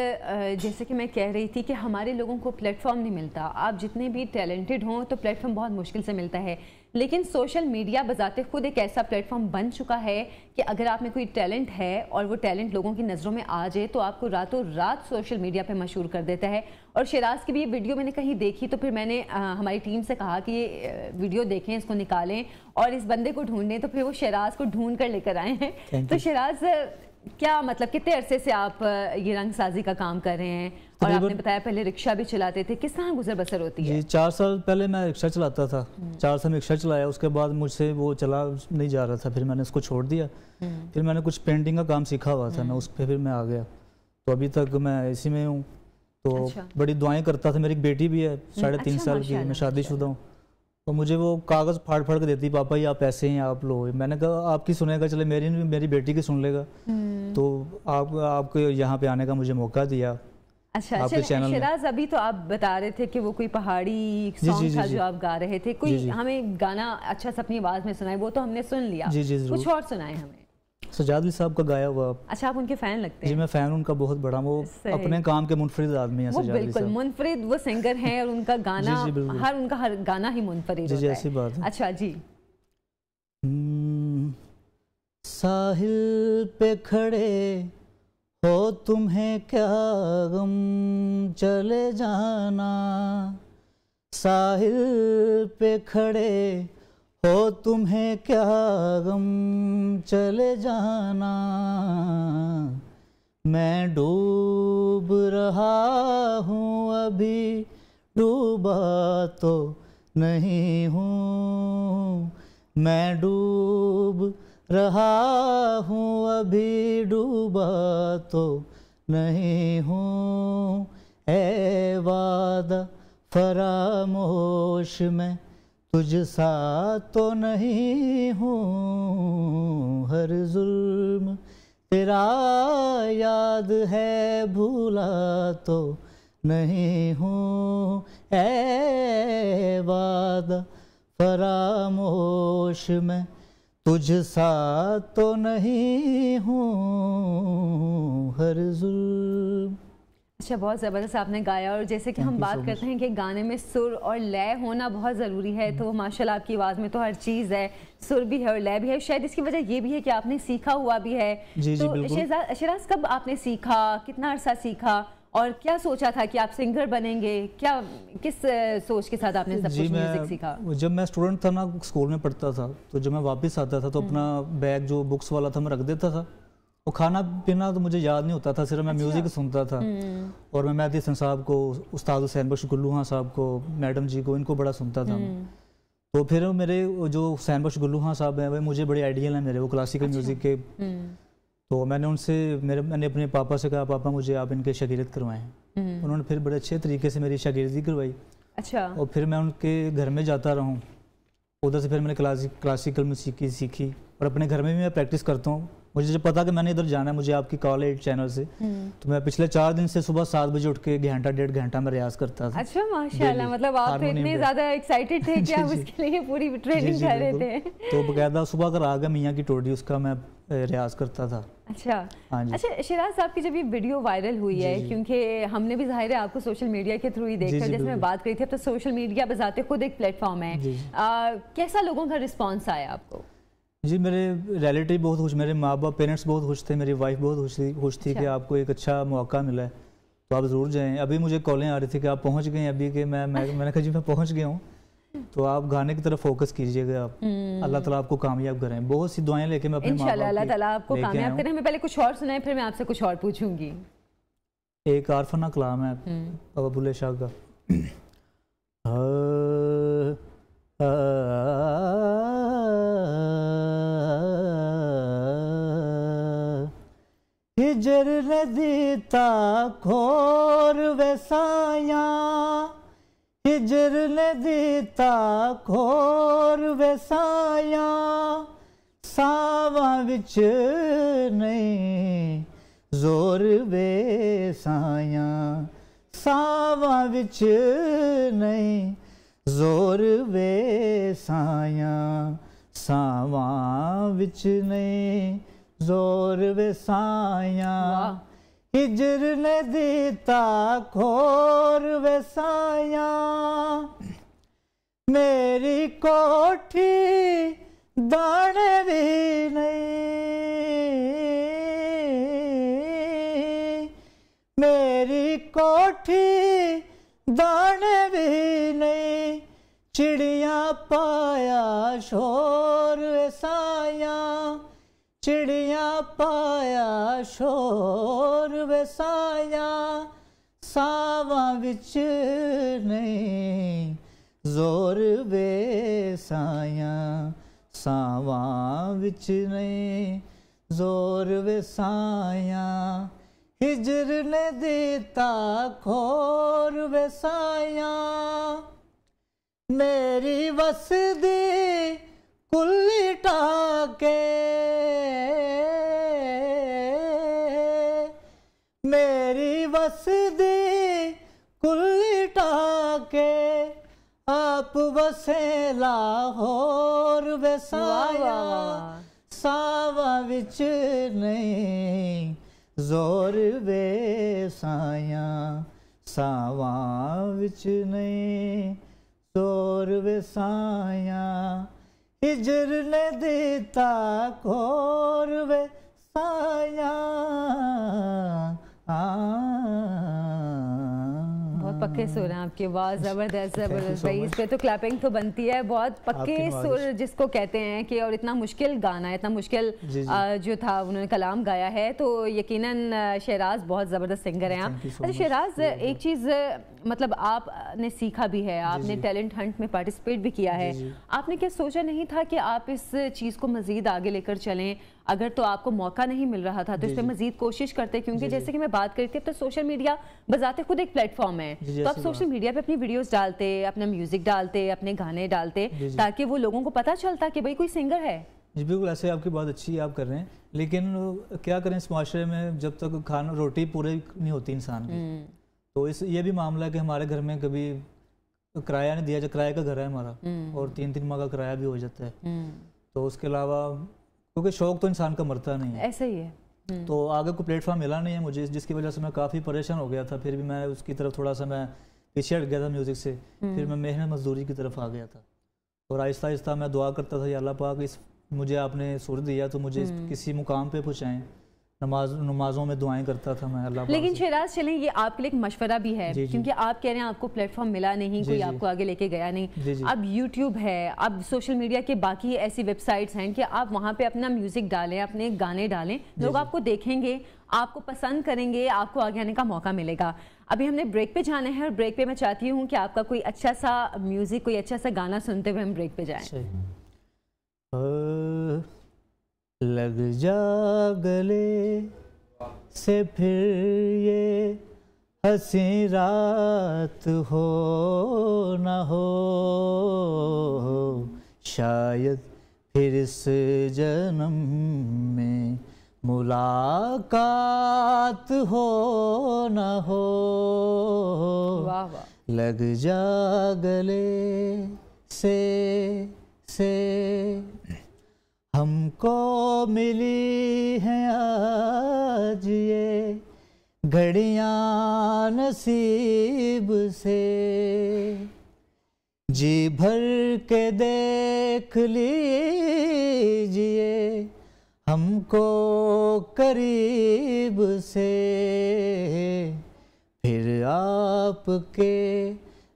जैसे कि मैं कह रही थी कि हमारे लोगों को प्लेटफॉर्म नहीं मिलता। आप जितने भी टैलेंटेड हों तो प्लेटफॉर्म बहुत मुश्किल से मिलता है, लेकिन सोशल मीडिया बजाते खुद एक ऐसा प्लेटफॉर्म बन चुका है कि अगर आप में कोई टैलेंट है और वो टैलेंट लोगों की नज़रों में आ जाए तो आपको रातों रात सोशल मीडिया पे मशहूर कर देता है। और शहराज की भी ये वीडियो मैंने कहीं देखी, तो फिर मैंने हमारी टीम से कहा कि ये वीडियो देखें, इसको निकालें और इस बंदे को ढूंढें। तो फिर वो शहराज को ढूंढ कर लेकर आए हैं। तो शहराज, क्या मतलब कितने अरसे से आप ये रंगसाजी का काम कर रहे हैं? और आपने बताया पहले रिक्शा भी चलाते थे, किस तरह गुजर बसर होती है? जी, 4 साल पहले मैं रिक्शा चलाता था, 4 साल में रिक्शा चलाया। उसके बाद मुझसे वो चला नहीं जा रहा था, फिर मैंने उसको छोड़ दिया। फिर मैंने कुछ पेंटिंग का काम सीखा हुआ था, मैं उस पर फिर मैं आ गया, तो अभी तक मैं इसी में हूँ। तो अच्छा। बड़ी दुआएं करता था। मेरी एक बेटी भी है 3.5 साल की, मैं शादीशुदा हूँ। तो मुझे वो कागज़ फाड़ फाड़ के देती, पापा ये आप ऐसे हैं, आप लो। मैंने कहा आपकी सुनेगा, चले मेरी बेटी की सुन लेगा। तो आपको यहाँ पे आने का मुझे मौका दिया। अच्छा, आपके चैनल में। शहराज, अभी तो आप बता रहे थे कि वो कोई पहाड़ी सॉन्ग था जो आप गा रहे थे, कोई हमें गाना अच्छा सा अपनी आवाज़ में सुनाए। वो तो हमने सुन लिया, कुछ और सुनाए हमें। सजाद अली साहब का गाया हुआ। अच्छा, आप उनके फैन लगते हैं? जी, मैं फैन उनका बहुत बड़ा। वो अपने काम के मुनफरिद आदमी हैं। वो बिल्कुल मुनफरिद वो सिंगर हैं और उनका गाना हर गाना ही मुनफरिद होता है। ऐसी बात है। अच्छा जी। साहिल पे खड़े हो तुम्हें क्या गम, चले जाना। साहिल पे खड़े हो तुम्हें क्या गम, चले जाना। मैं डूब रहा हूँ अभी, डूबा तो नहीं हूँ। मैं डूब रहा हूँ अभी डूबा तो नहीं हूँ, ऐ वादा फरामोश मैं तुझ सा तो नहीं हूँ, हर जुल्म तेरा याद है भूला तो नहीं हूँ, ऐ वादा फरामोश मैं तुझ सा तो नहीं हूँ, हर जुल्म। अच्छा, बहुत ज़बरदस्त आपने गाया। और जैसे कि हम बात करते हैं कि गाने में सुर और लय होना बहुत ज़रूरी है, तो माशाल्लाह आपकी आवाज़ में तो हर चीज़ है, सुर भी है और लय भी है। शायद इसकी वजह ये भी है कि आपने सीखा हुआ भी है। तो शहराज, कब आपने सीखा, कितना अरसा सीखा और क्या सोचा था कि आप सिंगर बनेंगे? क्या किस सोच के साथ आपने सब कुछ म्यूजिक सीखा? जब मैं स्टूडेंट था ना, स्कूल में पढ़ता था, तो जब मैं वापस आता था तो अपना बैग जो बुक्स वाला था मैं रख देता था, और खाना पीना तो मुझे याद नहीं होता था, सिर्फ मैं म्यूज़िक सुनता था। और मैं मेहदी हसन साहब को, उस्ताद हुसैन बख्श गुल्लू खां साहब को, मैडम जी को, इनको बड़ा सुनता था। तो फिर मेरे जो हुसैन बख्श गुल्लू खां साहब हैं, वे मुझे बड़े आइडियल हैं मेरे, वो क्लासिकल म्यूज़िक के। तो मैंने उनसे मैंने अपने पापा से कहा, पापा मुझे आप इनके शागिर्द करवाएं। उन्होंने फिर बड़े अच्छे तरीके से मेरी शागिर्दी करवाई। अच्छा। और फिर मैं उनके घर में जाता रहूँ, उधर से फिर मैंने क्लासिकल म्यूजिक सीखी, और अपने घर में भी मैं प्रैक्टिस करता हूँ। मुझे जब पता कि मैंने इधर जाना है, मुझे आपकी कॉल है चैनल से, तो मैं पिछले 4 दिन से सुबह 7 बजे उठ के घंटा 1.5 घंटा में रियाज करता था। अच्छा, माशाल्लाह। मतलब आप तो इतने ज़्यादा एक्साइटेड थे कि आप उसके लिए पूरी ट्रेनिंग कर रहे थे। तो बकायदा सुबह अगर आगा मियाँ की टोडी, उसका मैं रियाज करता था। अच्छा। अच्छा शहराज साहब की जब ये वीडियो वायरल हुई है, क्योंकि हमने भी जाहिर है आपको सोशल मीडिया के थ्रू ही देखा, जैसे मैं बात करी थी, अब तो सोशल मीडिया बजाते खुद एक प्लेटफॉर्म है, कैसा लोगों का रिस्पॉन्स आया आपको? जी, मेरे रिलेटिव बहुत खुश, मेरे माँ बाप पेरेंट्स बहुत खुश थे, मेरी वाइफ बहुत खुश थी कि आपको एक अच्छा मौका मिला है, तो आप ज़रूर जाएं। अभी मुझे कॉलें आ रही थी कि आप पहुँच गए अभी, कि मैंने कहा जी मैं पहुँच गया हूँ, तो आप गाने की तरफ फोकस कीजिएगा आप। अल्लाह ताला आपको कामियाब करें। बहुत सी दुआएं लेके मैं अपने इंशाल्लाह अल्लाह ताला आपको कामयाब करें। मैं पहले कुछ और सुनाएं, फिर मैं आपसे कुछ और पूछूंगी। एक आरफाना कलाम है बाबा बुल्ले शाह का। हिजर ने दीता खोर वैसाया, हिजर ने दीता खोर वैसाया, सावा विच नहीं जोर वैसाया, सावा विच नहीं जोर वैसाया, सावा विच नहीं जोर वैसाया, हिजर ने दीता खोर वैसाया, मेरी कोठी दाने भी नहीं, मेरी कोठी दाने भी नहीं, चिड़िया पाया शोर वैसाया, चिड़िया पाया शोर वैसाया, सावा विच नहीं जोर वैसाया, सावा विच नहीं जोर वैसाया, हिजर ने दीता खोर वैसाया, मेरी वसदी कुल्ली टाके, मेरी वसदी कुल्ली टाके, आप वसे लाहौर वैसाया, सावा विच नहीं जोर वैसाया, सावा विच नहीं जोर वैसाया, हिजर ने दीता खोर वैसाया। बहुत पक्के सुर हैं आपकी, आवाज़ ज़बरदस्त ज़बरदस्त भाई, इस पे तो क्लैपिंग तो बनती है। बहुत पक्के सुर जिसको कहते हैं कि, और इतना मुश्किल गाना है, इतना मुश्किल जो था उन्होंने कलाम गाया है, तो यकीनन शहराज बहुत ज़बरदस्त सिंगर हैं आप। अच्छा शहराज, एक चीज़ मतलब आपने सीखा भी है, आपने टैलेंट हंट में पार्टिसिपेट भी किया है, आपने क्या सोचा नहीं था कि आप इस चीज़ को मज़ीद आगे लेकर चलें? अगर तो आपको मौका नहीं मिल रहा था तो इस पर मज़ीद कोशिश करते, क्योंकि जैसे कि मैं बात करी थी अब तो सोशल मीडिया बजाते खुद एक प्लेटफॉर्म है, तो आप सोशल मीडिया पे अपनी वीडियोस डालते, अपना म्यूजिक डालते, अपने गाने डालते, ताकि वो लोगों को पता चलता कि भाई कोई सिंगर है। जी बिल्कुल, ऐसे आपकी बात अच्छी है, आप कर रहे हैं, लेकिन क्या करें इस माशरे में जब तक खाना रोटी पूरी नहीं होती इंसान की, तो इस ये भी मामला है कि हमारे घर में कभी किराया नहीं दिया, जो किराए का घर है हमारा और 3-3 माह का किराया भी हो जाता है, तो उसके अलावा क्योंकि शौक तो इंसान का मरता नहीं है, ऐसा ही है। तो आगे कोई प्लेटफॉर्म मिला नहीं है मुझे, जिसकी वजह से मैं काफ़ी परेशान हो गया था, फिर भी मैं उसकी तरफ थोड़ा सा मैं पीछे हट गया था म्यूज़िक से, फिर मैं मेहनत मजदूरी की तरफ आ गया था और आहिस्ता आहिस्ता मैं दुआ करता था, या अल्लाह पाक इस मुझे आपने सुर दिया तो मुझे किसी मुकाम पे पहुँचाएं। नमाजों में दुआएं करता था मैं अल्लाह। लेकिन शिराज चलें, ये आपके लिए एक मशवरा भी है, क्योंकि आप कह रहे हैं आपको प्लेटफॉर्म मिला नहीं, कोई आपको आगे लेके गया नहीं। अब यूट्यूब है, अब सोशल मीडिया के बाकी ऐसी वेबसाइट्स हैं कि आप वहाँ पे अपना म्यूजिक डालें, अपने गाने डालें, लोग आपको देखेंगे, आपको पसंद करेंगे, आपको आगे आने का मौका मिलेगा। अभी हमने ब्रेक पे जाना है और ब्रेक पे मैं चाहती हूँ कि आपका कोई अच्छा सा म्यूजिक, कोई अच्छा सा गाना सुनते हुए हम ब्रेक पे जाएं। लग जा गले से फिर ये हंसी रात हो न हो, शायद फिर इस जन्म में मुलाकात हो न हो। वाह वाह। लग जा गले से हमको मिली हैं आज ये घड़ियां नसीब से, जी भर के देख लीजिए हमको करीब से, फिर आपके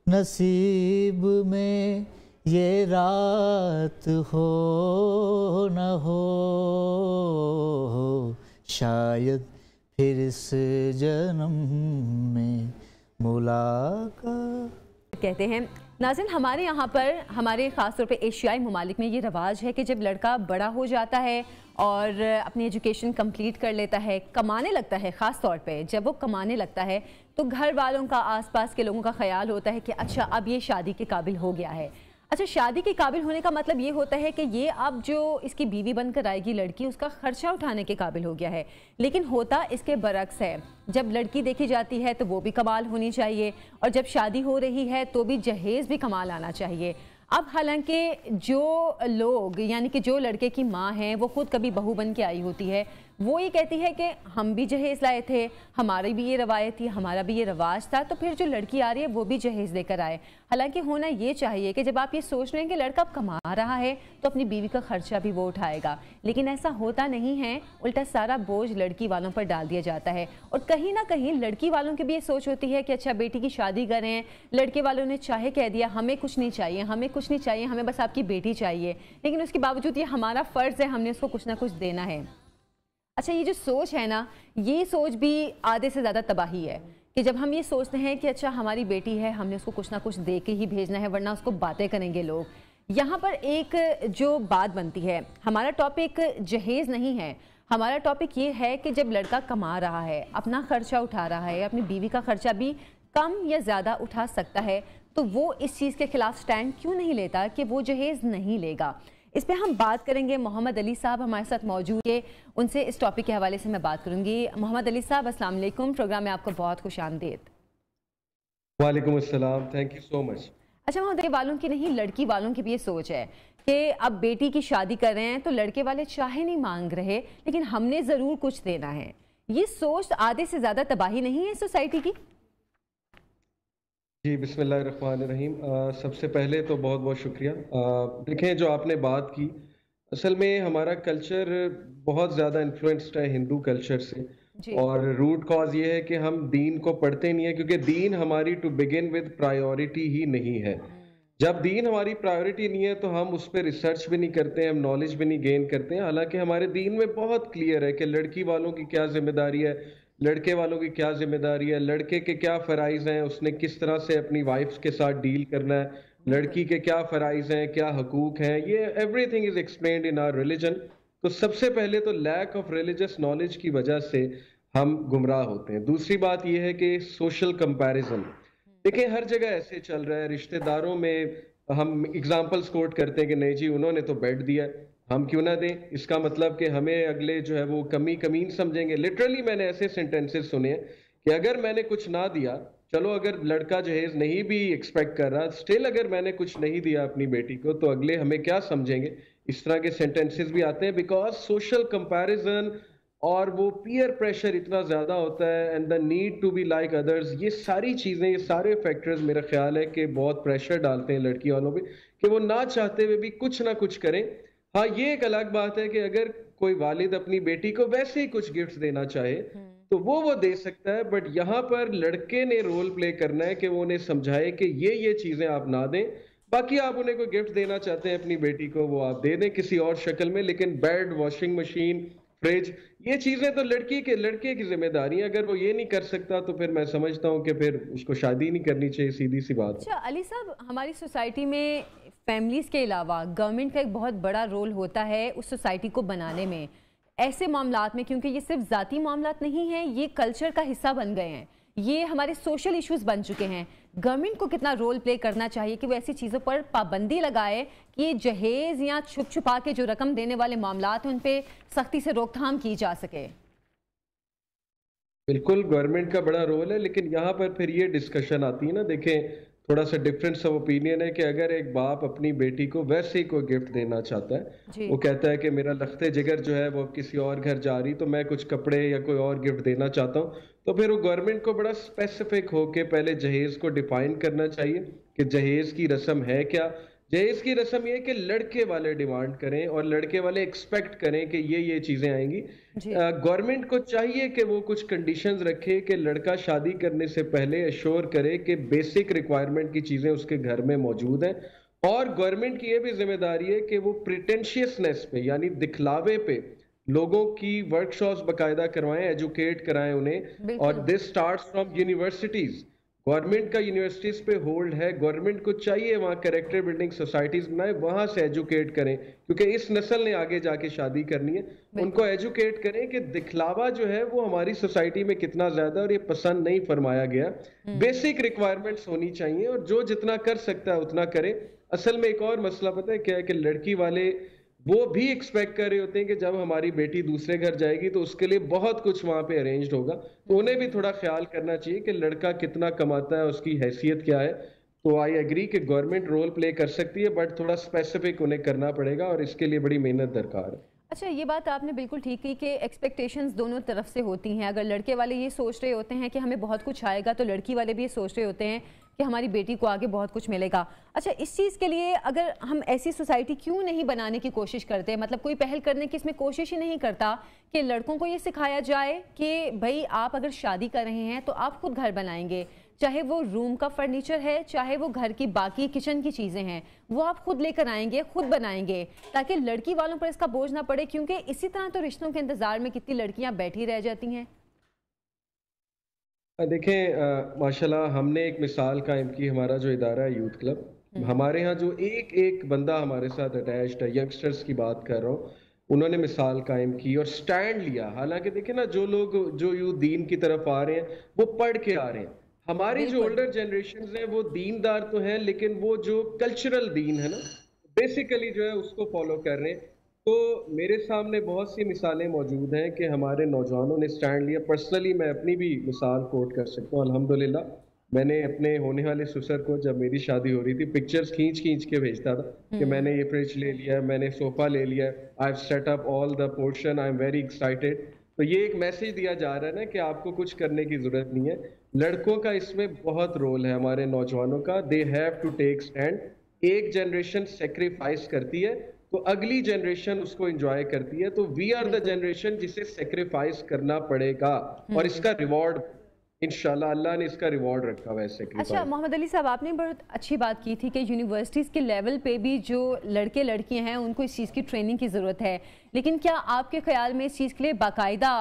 नसीब में ये रात हो न हो, शायद फिर इस जन्म में मुलाकात। कहते हैं नाज़रीन, हमारे यहाँ पर, हमारे ख़ास तौर पे एशियाई ममालिक में ये रवाज है कि जब लड़का बड़ा हो जाता है और अपनी एजुकेशन कंप्लीट कर लेता है, कमाने लगता है, ख़ास तौर पे जब वो कमाने लगता है तो घर वालों का, आसपास के लोगों का ख्याल होता है कि अच्छा अब ये शादी के काबिल हो गया है। अच्छा, शादी के काबिल होने का मतलब ये होता है कि ये अब जो इसकी बीवी बनकर आएगी लड़की, उसका खर्चा उठाने के काबिल हो गया है। लेकिन होता इसके बरक्स है, जब लड़की देखी जाती है तो वो भी कमाल होनी चाहिए, और जब शादी हो रही है तो भी जहेज़ भी कमाल आना चाहिए। अब हालांकि जो लोग, यानी कि जो लड़के की माँ हैं, वो खुद कभी बहू बन के आई होती है, वो ये कहती है कि हम भी जहेज़ लाए थे, हमारी भी ये रवायत थी, हमारा भी ये रवाज था, तो फिर जो लड़की आ रही है वो भी जहेज़ लेकर आए। हालांकि होना ये चाहिए कि जब आप ये सोच रहे हैं कि लड़का कमा रहा है तो अपनी बीवी का खर्चा भी वो उठाएगा, लेकिन ऐसा होता नहीं है। उल्टा सारा बोझ लड़की वालों पर डाल दिया जाता है, और कहीं ना कहीं लड़की वालों की भी ये सोच होती है कि अच्छा बेटी की शादी करें, लड़के वालों ने चाहे कह दिया हमें कुछ नहीं चाहिए, हमें कुछ नहीं चाहिए, हमें बस आपकी बेटी चाहिए, लेकिन उसके बावजूद ये हमारा फ़र्ज़ है, हमने उसको कुछ ना कुछ देना है। अच्छा, ये जो सोच है ना, ये सोच भी आधे से ज़्यादा तबाही है कि जब हम ये सोचते हैं कि अच्छा हमारी बेटी है, हमने उसको कुछ ना कुछ दे के ही भेजना है, वरना उसको बातें करेंगे लोग। यहाँ पर एक जो बात बनती है, हमारा टॉपिक जहेज़ नहीं है, हमारा टॉपिक ये है कि जब लड़का कमा रहा है, अपना खर्चा उठा रहा है, अपनी बीवी का खर्चा भी कम या ज़्यादा उठा सकता है, तो वो इस चीज़ के खिलाफ स्टैंड क्यों नहीं लेता कि वो जहेज़ नहीं लेगा। इस पे हम बात करेंगे। मोहम्मद अली साहब हमारे साथ मौजूद है, उनसे इस टॉपिक के हवाले से मैं बात करूंगी। मोहम्मद अली साहब, अस्सलाम वालेकुम, प्रोग्राम में आपको बहुत खुशामदीद। वालेकुम अस्सलाम, थैंक यू सो मच। अच्छा, मोहम्मद वालों की नहीं, लड़की वालों की भी ये सोच है कि अब बेटी की शादी कर रहे हैं तो लड़के वाले चाहे नहीं मांग रहे, लेकिन हमने ज़रूर कुछ देना है। ये सोच आधे से ज़्यादा तबाही नहीं है सोसाइटी की? जी बिस्मिल्लाहिर्रहमानिर्रहीम। सबसे पहले तो बहुत बहुत शुक्रिया। देखें, जो आपने बात की, असल में हमारा कल्चर बहुत ज़्यादा इन्फ्लुएंस्ड है हिंदू कल्चर से, और रूट कॉज ये है कि हम दीन को पढ़ते नहीं है, क्योंकि दीन हमारी टू बिगिन विद प्रायोरिटी ही नहीं है। जब दीन हमारी प्रायोरिटी नहीं है तो हम उस पर रिसर्च भी नहीं करते हैं, हम नॉलेज भी नहीं गेन करते हैं। हालांकि हमारे दीन में बहुत क्लियर है कि लड़की वालों की क्या जिम्मेदारी है, लड़के वालों की क्या जिम्मेदारी है, लड़के के क्या फराइज हैं, उसने किस तरह से अपनी वाइफ के साथ डील करना है, लड़की के क्या फराइज हैं, क्या हकूक हैं, ये everything is explained in our religion. तो सबसे पहले तो लैक ऑफ रिलीजियस नॉलेज की वजह से हम गुमराह होते हैं। दूसरी बात यह है कि सोशल कंपैरिजन, देखिए हर जगह ऐसे चल रहा है, रिश्तेदारों में हम एग्जाम्पल्स कोट करते हैं कि नहीं जी उन्होंने तो बेड दिया है, हम क्यों ना दें, इसका मतलब कि हमें अगले जो है वो कमीन समझेंगे। लिटरली मैंने ऐसे सेंटेंसेस सुने हैं कि अगर मैंने कुछ ना दिया, चलो अगर लड़का जहेज नहीं भी एक्सपेक्ट कर रहा, स्टिल अगर मैंने कुछ नहीं दिया अपनी बेटी को तो अगले हमें क्या समझेंगे, इस तरह के सेंटेंसेस भी आते हैं। बिकॉज सोशल कंपैरिजन और वो पीयर प्रेशर इतना ज्यादा होता है and the need to be like others, ये सारी चीजें, ये सारे फैक्टर्स मेरा ख्याल है कि बहुत प्रेशर डालते हैं लड़की वालों पे कि वो ना चाहते हुए भी कुछ ना कुछ करें। हाँ, ये एक अलग बात है कि अगर कोई वालिद अपनी बेटी को वैसे ही कुछ गिफ्ट देना चाहे तो वो दे सकता है, बट यहाँ पर लड़के ने रोल प्ले करना है कि वो उन्हें समझाए कि ये चीजें आप ना दें। बाकी आप उन्हें कोई गिफ्ट देना चाहते हैं अपनी बेटी को, वो आप दे दें किसी और शक्ल में, लेकिन बेड, वॉशिंग मशीन, फ्रिज, ये चीजें तो लड़के की जिम्मेदारी है। अगर वो ये नहीं कर सकता तो फिर मैं समझता हूँ कि फिर उसको शादी नहीं करनी चाहिए, सीधी सी बात। अच्छा अली साहब, हमारी सोसाइटी में फैमिलीज के अलावा गवर्नमेंट का एक बहुत बड़ा रोल होता है उस सोसाइटी को बनाने में, ऐसे मामलात में, क्योंकि ये सिर्फ ज़ाती मामलात नहीं हैं, ये कल्चर का हिस्सा बन गए हैं, ये हमारे सोशल इश्यूज बन चुके हैं। गवर्नमेंट को कितना रोल प्ले करना चाहिए कि वो ऐसी चीज़ों पर पाबंदी लगाए कि जहेज या छुप छुपा के जो रकम देने वाले मामलात हैं उन पे सख्ती से रोकथाम की जा सके? बिल्कुल गवर्नमेंट का बड़ा रोल है, लेकिन यहाँ पर फिर ये डिस्कशन आती है ना, देखें थोड़ा सा डिफरेंस ऑफ ओपिनियन है कि अगर एक बाप अपनी बेटी को वैसे ही कोई गिफ्ट देना चाहता है, वो कहता है कि मेरा लख्ते जिगर जो है वो किसी और घर जा रही, तो मैं कुछ कपड़े या कोई और गिफ्ट देना चाहता हूँ, तो फिर वो गवर्नमेंट को बड़ा स्पेसिफिक होके पहले जहेज को डिफाइन करना चाहिए कि जहेज की रस्म है क्या। जहेज की रस्म ये कि लड़के वाले डिमांड करें और लड़के वाले एक्सपेक्ट करें कि ये चीजें आएंगी। गवर्नमेंट को चाहिए कि वो कुछ कंडीशंस रखे कि लड़का शादी करने से पहले अश्योर करे कि बेसिक रिक्वायरमेंट की चीजें उसके घर में मौजूद हैं। और गवर्नमेंट की ये भी जिम्मेदारी है कि वो प्रिटेंशियसनेस पे यानी दिखलावे पे लोगों की वर्कशॉप्स बाकायदा करवाएं, एजुकेट कराएं उन्हें, और this starts from universities. Government का यूनिवर्सिटीज पे होल्ड है, गवर्नमेंट को चाहिए वहाँ कैरेक्टर बिल्डिंग सोसाइटीज बनाए, वहां से एजुकेट करें, क्योंकि इस नस्ल ने आगे जाके शादी करनी है। उनको एजुकेट करें कि दिखलावा जो है वो हमारी सोसाइटी में कितना ज्यादा और ये पसंद नहीं फरमाया गया। बेसिक रिक्वायरमेंट्स होनी चाहिए और जो जितना कर सकता है उतना करे। असल में एक और मसला पता है क्या है कि लड़की वाले वो भी एक्सपेक्ट कर रहे होते हैं कि जब हमारी बेटी दूसरे घर जाएगी तो उसके लिए बहुत कुछ वहां पे अरेंज्ड होगा, तो उन्हें भी थोड़ा ख्याल करना चाहिए कि लड़का कितना कमाता है, उसकी हैसियत क्या है। तो आई एग्री कि गवर्नमेंट रोल प्ले कर सकती है, बट थोड़ा स्पेसिफिक उन्हें करना पड़ेगा और इसके लिए बड़ी मेहनत दरकार है। अच्छा, ये बात आपने बिल्कुल ठीक की कि एक्सपेक्टेशंस दोनों तरफ से होती हैं। अगर लड़के वाले ये सोच रहे होते हैं कि हमें बहुत कुछ आएगा, तो लड़की वाले भी ये सोच रहे होते हैं कि हमारी बेटी को आगे बहुत कुछ मिलेगा। अच्छा, इस चीज़ के लिए अगर हम ऐसी सोसाइटी क्यों नहीं बनाने की कोशिश करते, मतलब कोई पहल करने की इसमें कोशिश ही नहीं करता कि लड़कों को ये सिखाया जाए कि भाई आप अगर शादी कर रहे हैं तो आप खुद घर बनाएंगे, चाहे वो रूम का फर्नीचर है, चाहे वो घर की बाकी किचन की चीज़ें हैं, वो आप खुद लेकर आएंगे, खुद बनाएंगे, ताकि लड़की वालों पर इसका बोझ ना पड़े। क्योंकि इसी तरह तो रिश्तों के इंतजार में कितनी लड़कियां बैठी रह जाती हैं। देखें माशाल्लाह हमने एक मिसाल कायम की, हमारा जो इदारा है यूथ क्लब, हमारे यहाँ जो एक बंदा हमारे साथ अटैच्ड है, यंगस्टर्स की बात कर रहा हूँ, उन्होंने मिसाल कायम की और स्टैंड लिया। हालांकि देखें ना, जो लोग जो यूथ दीन की तरफ आ रहे हैं वो पढ़ के आ रहे हैं। हमारी जो ओल्डर जनरेशन है वो दीनदार तो है, लेकिन वो जो कल्चरल दीन है ना, बेसिकली जो है उसको फॉलो कर रहे हैं। तो मेरे सामने बहुत सी मिसालें मौजूद हैं कि हमारे नौजवानों ने स्टैंड लिया। पर्सनली मैं अपनी भी मिसाल कोट कर सकता हूँ। अल्हम्दुलिल्लाह मैंने अपने होने वाले ससुर को, जब मेरी शादी हो रही थी, पिक्चर्स खींच के भेजता था कि मैंने ये फ्रिज ले लिया है, मैंने सोफा ले लिया है, I have set up all the portion, I am very excited. तो ये एक मैसेज दिया जा रहा है ना कि आपको कुछ करने की जरूरत नहीं है। लड़कों का इसमें बहुत रोल है, हमारे नौजवानों का। They have to take stand. एक जनरेशन सेक्रीफाइस करती है तो अगली जनरेशन उसको एंजॉय करती है। तो वी आर द जनरेशन जिसे सेक्रीफाइस करना पड़ेगा और इसका रिवॉर्ड। इंशाल्लाह अल्लाह ने इसका रिवॉर्ड रखा हुआ है सेक्रेटरी। अच्छा मोहम्मद अली साहब, आपने बहुत अच्छी बात की थी कि यूनिवर्सिटीज़ के लेवल पे भी जो लड़के लड़कियां हैं उनको इस चीज़ की ट्रेनिंग की ज़रूरत है, लेकिन क्या आपके ख्याल में इस चीज़ के लिए बाकायदा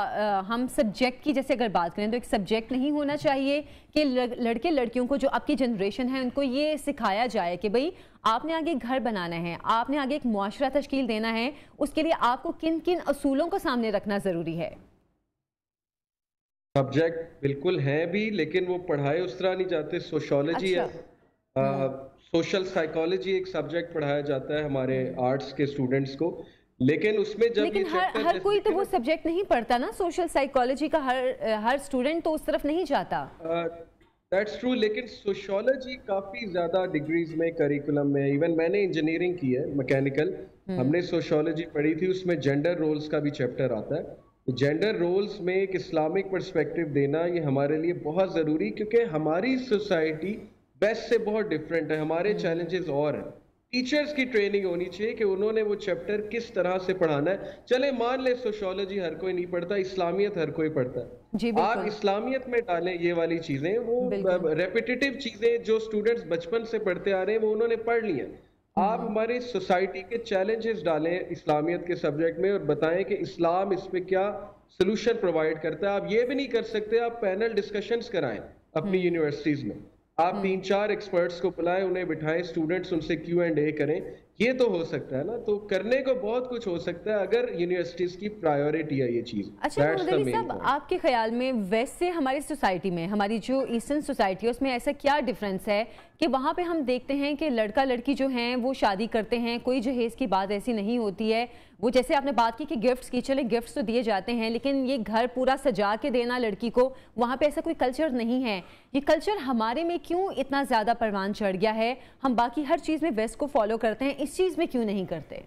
हम सब्जेक्ट की जैसे अगर बात करें तो एक सब्जेक्ट नहीं होना चाहिए कि लड़के लड़कियों को जो आपकी जनरेशन है उनको ये सिखाया जाए कि भाई आपने आगे घर बनाना है, आपने आगे एक मुआशरा तश्कील देना है, उसके लिए आपको किन किन असूलों को सामने रखना ज़रूरी है? सब्जेक्ट बिल्कुल हैं भी, लेकिन वो पढ़ाए उस तरह नहीं जाते। सोशोलॉजी है, सोशल साइकोलॉजी एक सब्जेक्ट पढ़ाया जाता है हमारे आर्ट्स के स्टूडेंट्स को, लेकिन उसमें जब लेकिन हर कोई तो वो सब्जेक्ट नहीं पढ़ता ना, सोशल साइकोलॉजी का हर स्टूडेंट तो उस तरफ नहीं जाता। दैट्स ट्रू, लेकिन सोशोलॉजी काफ़ी ज़्यादा डिग्रीज में करिकुलम में, इवन मैंने इंजीनियरिंग की है मैकेनिकल, हमने सोशोलॉजी पढ़ी थी, उसमें जेंडर रोल्स का भी चैप्टर आता है। जेंडर रोल्स में एक इस्लामिक पर्सपेक्टिव देना ये हमारे लिए बहुत ज़रूरी, क्योंकि हमारी सोसाइटी वेस्ट से बहुत डिफरेंट है, हमारे चैलेंजेस और हैं। टीचर्स की ट्रेनिंग होनी चाहिए कि उन्होंने वो चैप्टर किस तरह से पढ़ाना है। चले मान ले सोशोलॉजी हर कोई नहीं पढ़ता, इस्लामियत हर कोई पढ़ता है, आप इस्लामियत में डालें ये वाली चीज़ें, वो रेपिटेटिव चीज़ें जो स्टूडेंट्स बचपन से पढ़ते आ रहे हैं वो उन्होंने पढ़ ली हैं। आप हमारी सोसाइटी के चैलेंजेस डालें इस्लामियत के सब्जेक्ट में और बताएं कि इस्लाम इस पे क्या सोल्यूशन प्रोवाइड करता है। आप ये भी नहीं कर सकते, आप पैनल डिस्कशंस कराएं अपनी यूनिवर्सिटीज में, आप 3-4 एक्सपर्ट्स को बुलाएं, उन्हें बिठाएं, स्टूडेंट्स उनसे Q&A करें, ये तो हो सकता है ना। तो करने को बहुत कुछ हो सकता है अगर यूनिवर्सिटीज की प्रायोरिटी है ये चीज। अच्छा मोहम्मद अली साहब, आपके ख्याल में वेस्ट से हमारी सोसाइटी में, हमारी जो ईस्टर्न सोसाइटी है उसमें ऐसा क्या डिफरेंस है कि वहाँ पे हम देखते हैं कि लड़का लड़की जो हैं वो शादी करते हैं, कोई जहेज की बात ऐसी नहीं होती है, वो जैसे आपने बात की कि गिफ्ट्स की, चले गिफ्ट्स तो दिए जाते हैं, लेकिन ये घर पूरा सजा के देना लड़की को, वहाँ पे ऐसा कोई कल्चर नहीं है। ये कल्चर हमारे में क्यों इतना ज़्यादा परवान चढ़ गया है? हम बाकी हर चीज़ में वेस्ट को फॉलो करते हैं, इस चीज़ में क्यों नहीं करते?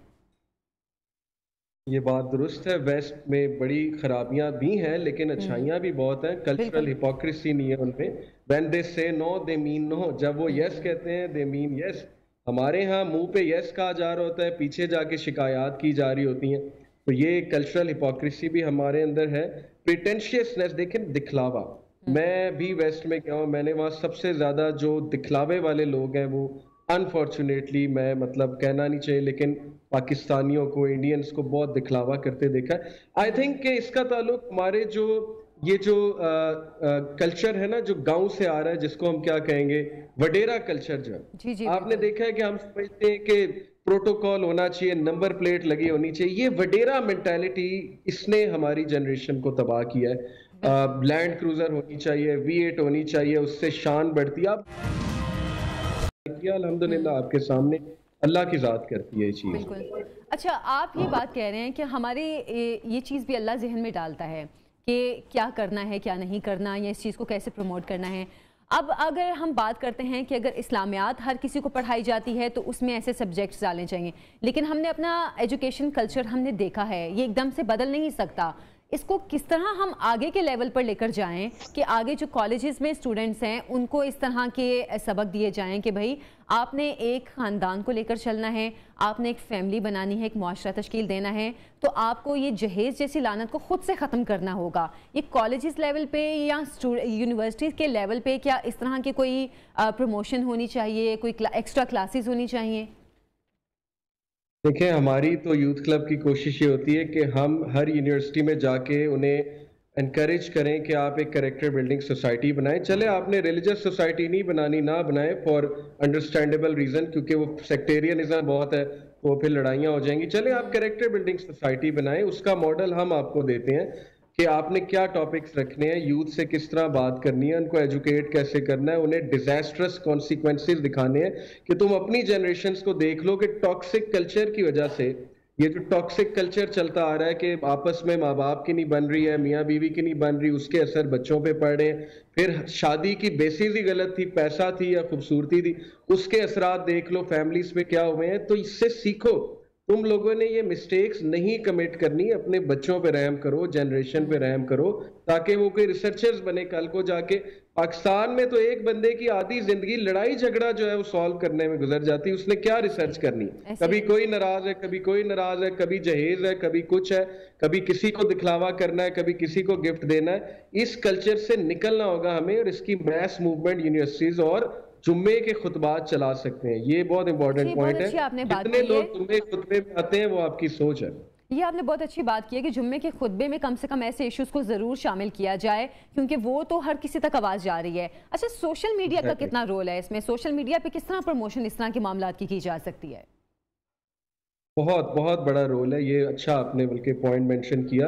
ये बात दुरुस्त है, वेस्ट में बड़ी खराबियां भी हैं लेकिन अच्छाइयां भी बहुत हैं। कल्चरल हिपोक्रेसी नहीं है उनमें। व्हेन दे से नो दे मीन नो, जब वो यस कहते हैं दे मीन यस। हमारे यहाँ मुंह पे यस कहा जा रहा होता है, पीछे जाके शिकायत की जा रही होती हैं। तो ये कल्चरल हिपोक्रेसी भी हमारे अंदर है। प्रिटेंशियसनेस, देखें दिखलावा, मैं भी वेस्ट में गया हूँ, मैंने वहाँ सबसे ज्यादा जो दिखलावे वाले लोग हैं वो अनफॉर्चुनेटली, मैं मतलब कहना नहीं चाहिए, लेकिन पाकिस्तानियों को, इंडियंस को बहुत दिखलावा करते देखा है। आई थिंक कि इसका ताल्लुक हमारे जो ये जो कल्चर है ना, जो गांव से आ रहा है, जिसको हम क्या कहेंगे वडेरा कल्चर, जो आपने देखा है कि हम समझते हैं कि प्रोटोकॉल होना चाहिए, नंबर प्लेट लगी होनी चाहिए। ये वडेरा मेंटालिटी, इसने हमारी जनरेशन को तबाह किया है। लैंड क्रूजर होनी चाहिए, V8 होनी चाहिए, उससे शान बढ़ती है। अल्हम्दुलिल्लाह आपके सामने अल्लाह की ज़ात करती है ये चीज़। बिल्कुल। अच्छा, आप ये बात कह रहे हैं कि हमारे ये चीज़ भी अल्लाह जहन में डालता है कि क्या करना है, क्या नहीं करना, या इस चीज़ को कैसे प्रमोट करना है। अब अगर हम बात करते हैं कि अगर इस्लामियात हर किसी को पढ़ाई जाती है तो उसमें ऐसे सब्जेक्ट्स डालने चाहिए, लेकिन हमने अपना एजुकेशन कल्चर हमने देखा है, ये एकदम से बदल नहीं सकता। इसको किस तरह हम आगे के लेवल पर लेकर जाएं कि आगे जो कॉलेजेस में स्टूडेंट्स हैं उनको इस तरह के सबक दिए जाएं कि भाई आपने एक ख़ानदान को लेकर चलना है, आपने एक फैमिली बनानी है, एक मुआशरा तश्कील देना है, तो आपको ये जहेज़ जैसी लानत को ख़ुद से ख़त्म करना होगा। ये कॉलेजेस लेवल पे या यूनिवर्सिटीज़ के लेवल पे क्या इस तरह की कोई प्रमोशन होनी चाहिए, कोई एक्स्ट्रा क्लासेस होनी चाहिए? देखिए, हमारी तो यूथ क्लब की कोशिश ये होती है कि हम हर यूनिवर्सिटी में जाके उन्हें इनकरेज करें कि आप एक कैरेक्टर बिल्डिंग सोसाइटी बनाएं। चले आपने रिलीजियस सोसाइटी नहीं बनानी, ना बनाएं फॉर अंडरस्टैंडेबल रीज़न, क्योंकि वो सेक्टेरियनिज्म बहुत है, वो फिर लड़ाइयाँ हो जाएंगी। चले आप कैरेक्टर बिल्डिंग सोसाइटी बनाएं, उसका मॉडल हम आपको देते हैं कि आपने क्या टॉपिक्स रखने हैं, यूथ से किस तरह बात करनी है, उनको एजुकेट कैसे करना है, उन्हें डिजास्ट्रस कॉन्सिक्वेंसेस दिखाने हैं कि तुम अपनी जनरेशन्स को देख लो कि टॉक्सिक कल्चर की वजह से, ये जो टॉक्सिक कल्चर चलता आ रहा है कि आपस में माँ बाप की नहीं बन रही है, मियाँ बीवी की नहीं बन रही, उसके असर बच्चों पे पड़ रहे हैं। फिर शादी की बेसिस ही गलत थी, पैसा थी या खूबसूरती थी, उसके असरात देख लो फैमिलीज पे क्या हुए हैं। तो इससे सीखो। तुम लोगों ने ये मिस्टेक्स नहीं कमिट करनी, अपने बच्चों पे रहम करो, जनरेशन पे रहम करो, ताकि वो कोई रिसर्चर्स बने कल को जाके। पाकिस्तान में तो एक बंदे की आधी जिंदगी लड़ाई झगड़ा जो है वो सॉल्व करने में गुजर जाती है, उसने क्या रिसर्च करनी। कभी कोई नाराज है, कभी कोई नाराज है, कभी जहेज है, कभी कुछ है, कभी किसी को दिखलावा करना है, कभी किसी को गिफ्ट देना है। इस कल्चर से निकलना होगा हमें, और इसकी मैस मूवमेंट यूनिवर्सिटीज और जुम्मे के खुतबात चला सकते हैं। ये बहुत इंपॉर्टेंट पॉइंट है। जितने लोग जुम्मे खुतबे में आते हैं वो आपकी सोच है। ये आपने बहुत अच्छी बात की है कि जुम्मे के खुतबे में कम से कम ऐसे इश्यूज को जरूर शामिल किया जाए, क्योंकि वो तो हर किसी तक आवाज जा रही है। अच्छा, सोशल मीडिया का कितना रोल है इसमें? सोशल मीडिया पे किस तरह प्रमोशन इस तरह के मामलात की जा सकती है? बहुत बहुत बड़ा रोल है ये। अच्छा आपने बल्कि पॉइंट मेंशन किया।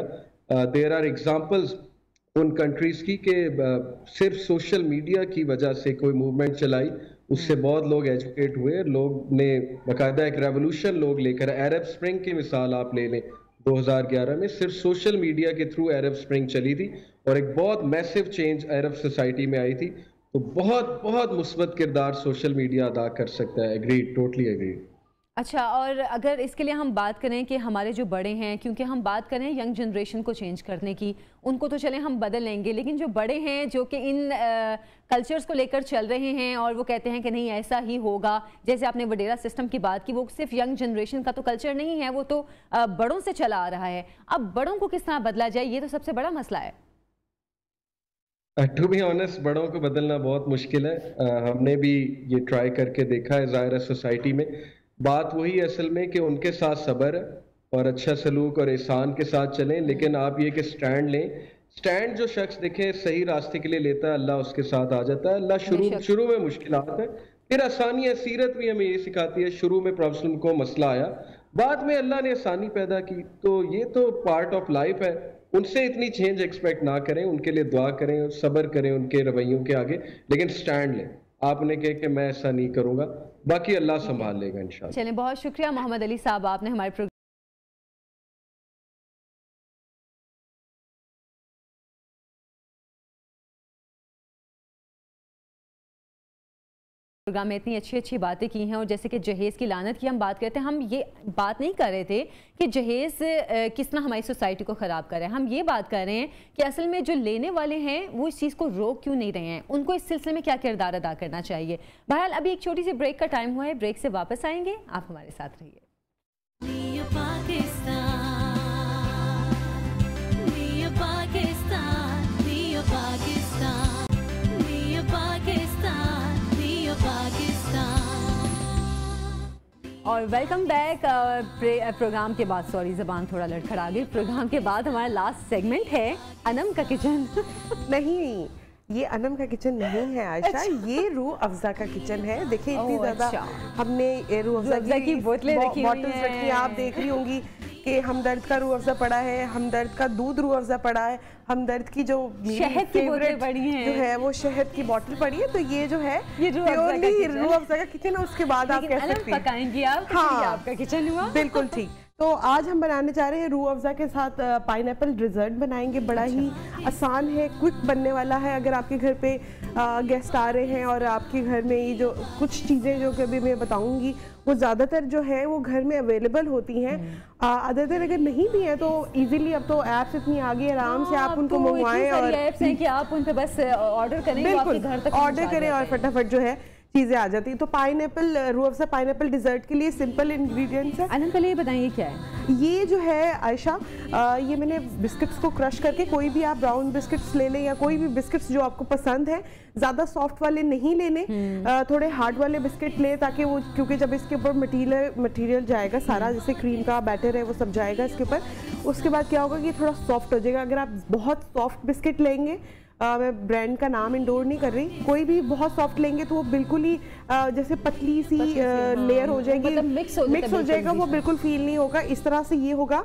देयर आर एग्जांपल्स उन कंट्रीज की कि सिर्फ सोशल मीडिया की वजह से कोई मूवमेंट चलाई, उससे बहुत लोग एजुकेट हुए, लोग ने बाकायदा एक रेवोल्यूशन लोग लेकर। अरब स्प्रिंग की मिसाल आप ले लें, 2011 में सिर्फ सोशल मीडिया के थ्रू अरब स्प्रिंग चली थी और एक बहुत मैसिव चेंज अरब सोसाइटी में आई थी। तो बहुत बहुत मुस्बत किरदार सोशल मीडिया अदा कर सकता है। Agreed, totally agreed. अच्छा, और अगर इसके लिए हम बात करें कि हमारे जो बड़े हैं, क्योंकि हम बात करें यंग जनरेशन को चेंज करने की, उनको तो चलें हम बदल लेंगे, लेकिन जो बड़े हैं जो कि इन कल्चर्स को लेकर चल रहे हैं और वो कहते हैं कि नहीं ऐसा ही होगा, जैसे आपने वडेरा सिस्टम की बात की, वो सिर्फ यंग जनरेशन का तो कल्चर नहीं है, वो तो बड़ों से चला आ रहा है। अब बड़ों को किस तरह बदला जाए, ये तो सबसे बड़ा मसला है। टू बी ऑनेस्ट, बड़ों को बदलना बहुत मुश्किल है। हमने भी ये ट्राई करके देखा है ज़ाहिर सोसाइटी में। बात वही असल में कि उनके साथ सब्र और अच्छा सलूक और एहसान के साथ चलें, लेकिन आप ये कि स्टैंड लें। स्टैंड जो शख्स देखें सही रास्ते के लिए लेता है, अल्लाह उसके साथ आ जाता है। अल्लाह शुरू में मुश्किलात है, फिर आसानी है। सीरत भी हमें ये सिखाती है, शुरू में प्रॉब्लम को मसला आया, बाद में अल्लाह ने आसानी पैदा की। तो ये तो पार्ट ऑफ लाइफ है। उनसे इतनी चेंज एक्सपेक्ट ना करें, उनके लिए दुआ करें और सब्र करें उनके रवैयों के आगे, लेकिन स्टैंड लें। आपने कहा कि मैं ऐसा नहीं करूंगा, बाकी अल्लाह संभाल लेगा इंशाल्लाह। चलें, बहुत शुक्रिया मोहम्मद अली साहब, आपने हमारे प्रोग्राम में इतनी अच्छी अच्छी बातें की हैं। और जैसे कि जहेज़ की लानत की हम बात करते हैं, हम ये बात नहीं कर रहे थे कि जहेज़ किस तरह हमारी सोसाइटी को ख़राब कर रहे हैं, हम ये बात कर रहे हैं कि असल में जो लेने वाले हैं वो इस चीज़ को रोक क्यों नहीं रहे हैं, उनको इस सिलसिले में क्या किरदार अदा करना चाहिए। बहरहाल अभी एक छोटी सी ब्रेक का टाइम हुआ है, ब्रेक से वापस आएंगे, आप हमारे साथ रहिए। और वेलकम बैक। प्रोग्राम के बाद, सॉरी ज़बान थोड़ा लड़खड़ा गई, प्रोग्राम के बाद हमारा लास्ट सेगमेंट है अनम का किचन। नहीं, ये अनम का किचन नहीं है आयशा, अच्छा। ये रूह अफ़ज़ा का किचन है। देखिए इतनी ज़्यादा हमने रूह अफ़ज़ा की बोतलें रखी हैं, आप देख रही होंगी कि हमदर्द का रूह अफ़ज़ा पड़ा है, हमदर्द का दूध रूह अफ़ज़ा पड़ा है, हमदर्द की जो शहद की बोतल पड़ी है, जो है वो शहद की बोतल पड़ी है। तो ये जो है ये रूह अफ़ज़ा का किचन है। उसके बाद आप कह सकती हैं पकाएंगी आप, हाँ आपका किचन हुआ। बिल्कुल ठीक। तो आज हम बनाने जा रहे हैं रूह अफ़ज़ा के साथ पाइनएप्पल डिज़र्ट बनाएंगे। बड़ा ही आसान है, क्विक बनने वाला है। अगर आपके घर पे गेस्ट आ रहे हैं और आपके घर में ये जो कुछ चीज़ें जो कभी मैं बताऊंगी वो ज़्यादातर जो है वो घर में अवेलेबल होती हैं। अदर अगर नहीं भी है तो इजीली अब तो ऐप्स इतनी आ गई, आराम से आप उनको मंगवाएं और ऐप्स हैं कि आप उन पे बस ऑर्डर करें, बिल्कुल घर तक ऑर्डर करें और फटाफट जो है चीज़ें आ जाती हैं। तो pineapple Rooh Afza pineapple dessert के लिए सिंपल इंग्रेडिएंट्स है। अनम पहले ये बताइए क्या है ये जो है आयशा, ये मैंने बिस्किट्स को क्रश करके, कोई भी आप ब्राउन बिस्किट्स ले लें या कोई भी बिस्किट्स जो आपको पसंद है, ज़्यादा सॉफ्ट वाले नहीं लेने, थोड़े हार्ड वाले बिस्किट लें ताकि वो, क्योंकि जब इसके ऊपर मटीरियल जाएगा सारा, जैसे क्रीम का बैटर है वो सब जाएगा इसके ऊपर, उसके बाद क्या होगा कि ये थोड़ा सॉफ्ट हो जाएगा। अगर आप बहुत सॉफ्ट बिस्किट लेंगे, मैं ब्रांड का नाम इंडोर नहीं कर रही, कोई भी बहुत सॉफ्ट लेंगे तो वो बिल्कुल ही जैसे पतली सी लेयर हो जाएगी, मतलब मिक्स हो जाएगा, वो बिल्कुल फील नहीं होगा। इस तरह से ये होगा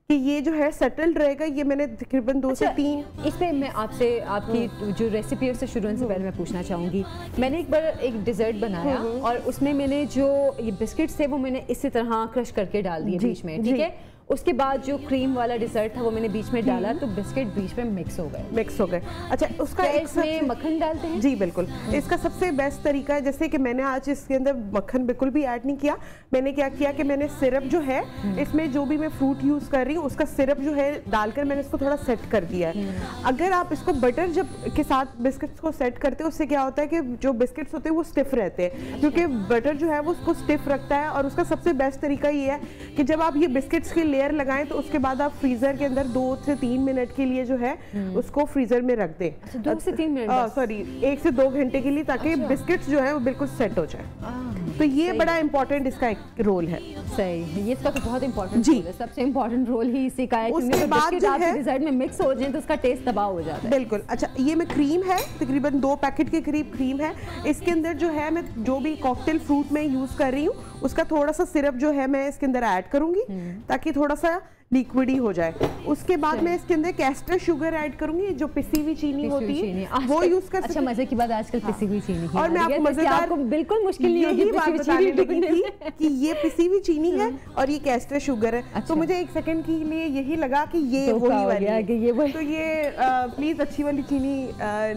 कि ये जो है सेटल्ड रहेगा। ये मैंने तकरीबन 2 से 3 इस पे मैं आपसे आपकी जो रेसिपी है उससे शुरू होने से पहले मैं पूछना चाहूँगी। मैंने एक बार एक डिज़र्ट बनाया और उसमें मैंने जो ये बिस्किट्स थे वो मैंने इसी तरह क्रश करके डाल दिए बीच में, ठीक है। उसके बाद जो क्रीम वाला डिजर्ट था वो मैंने बीच में डाला तो बिस्किट बीच में मिक्स हो गए। अच्छा, उसका इसमें मक्खन डालते हैं? जी बिल्कुल, इसका सबसे बेस्ट तरीका है, जैसे कि मैंने आज इसके अंदर मक्खन बिल्कुल भी ऐड नहीं किया। मैंने क्या किया कि मैंने सिरप जो है इसमें जो भी मैं फ्रूट यूज कर रही हूँ उसका सिरप जो है डालकर मैंने इसको थोड़ा सेट कर दिया है। अगर आप इसको बटर जब के साथ बिस्किट्स को सेट करते हो उससे क्या होता है कि जो बिस्किट्स होते हैं वो स्टिफ रहते हैं, क्योंकि बटर जो है वो उसको स्टिफ रखता है। और उसका सबसे बेस्ट तरीका ये है कि जब आप ये बिस्किट्स की लेयर लगाएं तो उसके बाद आप फ्रीजर के अंदर 2 से 3 मिनट के लिए जो है उसको फ्रीजर में रख दें। 2 से 3 मिनट, सॉरी 1 से 2 घंटे के लिए, ताकि बिस्किट्स जो है वो बिल्कुल सेट हो जाए। तो ये बड़ा इंपॉर्टेंट इसका एक रोल है। सही, ये इसका तो बहुत इंपॉर्टेंट रोल है, सबसे इंपॉर्टेंट रोल ही इसी का है। उसके बाद जो है डिजर्ट में मिक्स हो जाए तो उसका टेस्ट तबाह हो जाता है। बिल्कुल। अच्छा, ये मैं क्रीम है, तकरीबन 2 पैकेट के करीब क्रीम है। इसके अंदर जो है मैं जो भी कॉकटेल फ्रूट में यूज कर रही हूँ उसका थोड़ा सा सिरप जो है मैं इसके अंदर ऐड करूंगी ताकि थोड़ा सा लिक्विड ही हो जाए। उसके बाद मैं इसके अंदर कैस्टर शुगर ऐड करूंगी, जो पिसी हुई चीनी होती है वो यूज कर सकते। अच्छा, मजे की बात आजकल पिसी हुई चीनी और मैं आपको मजेदार, आपको बिल्कुल मुश्किल नहीं होगी बात बताने लगी थी कि ये पिसी हुई चीनी है और ये कैस्टर शुगर है। तो मुझे 1 सेकंड के लिए यही लगा कि ये वही वाली है, तो ये प्लीज अच्छी वाली चीनी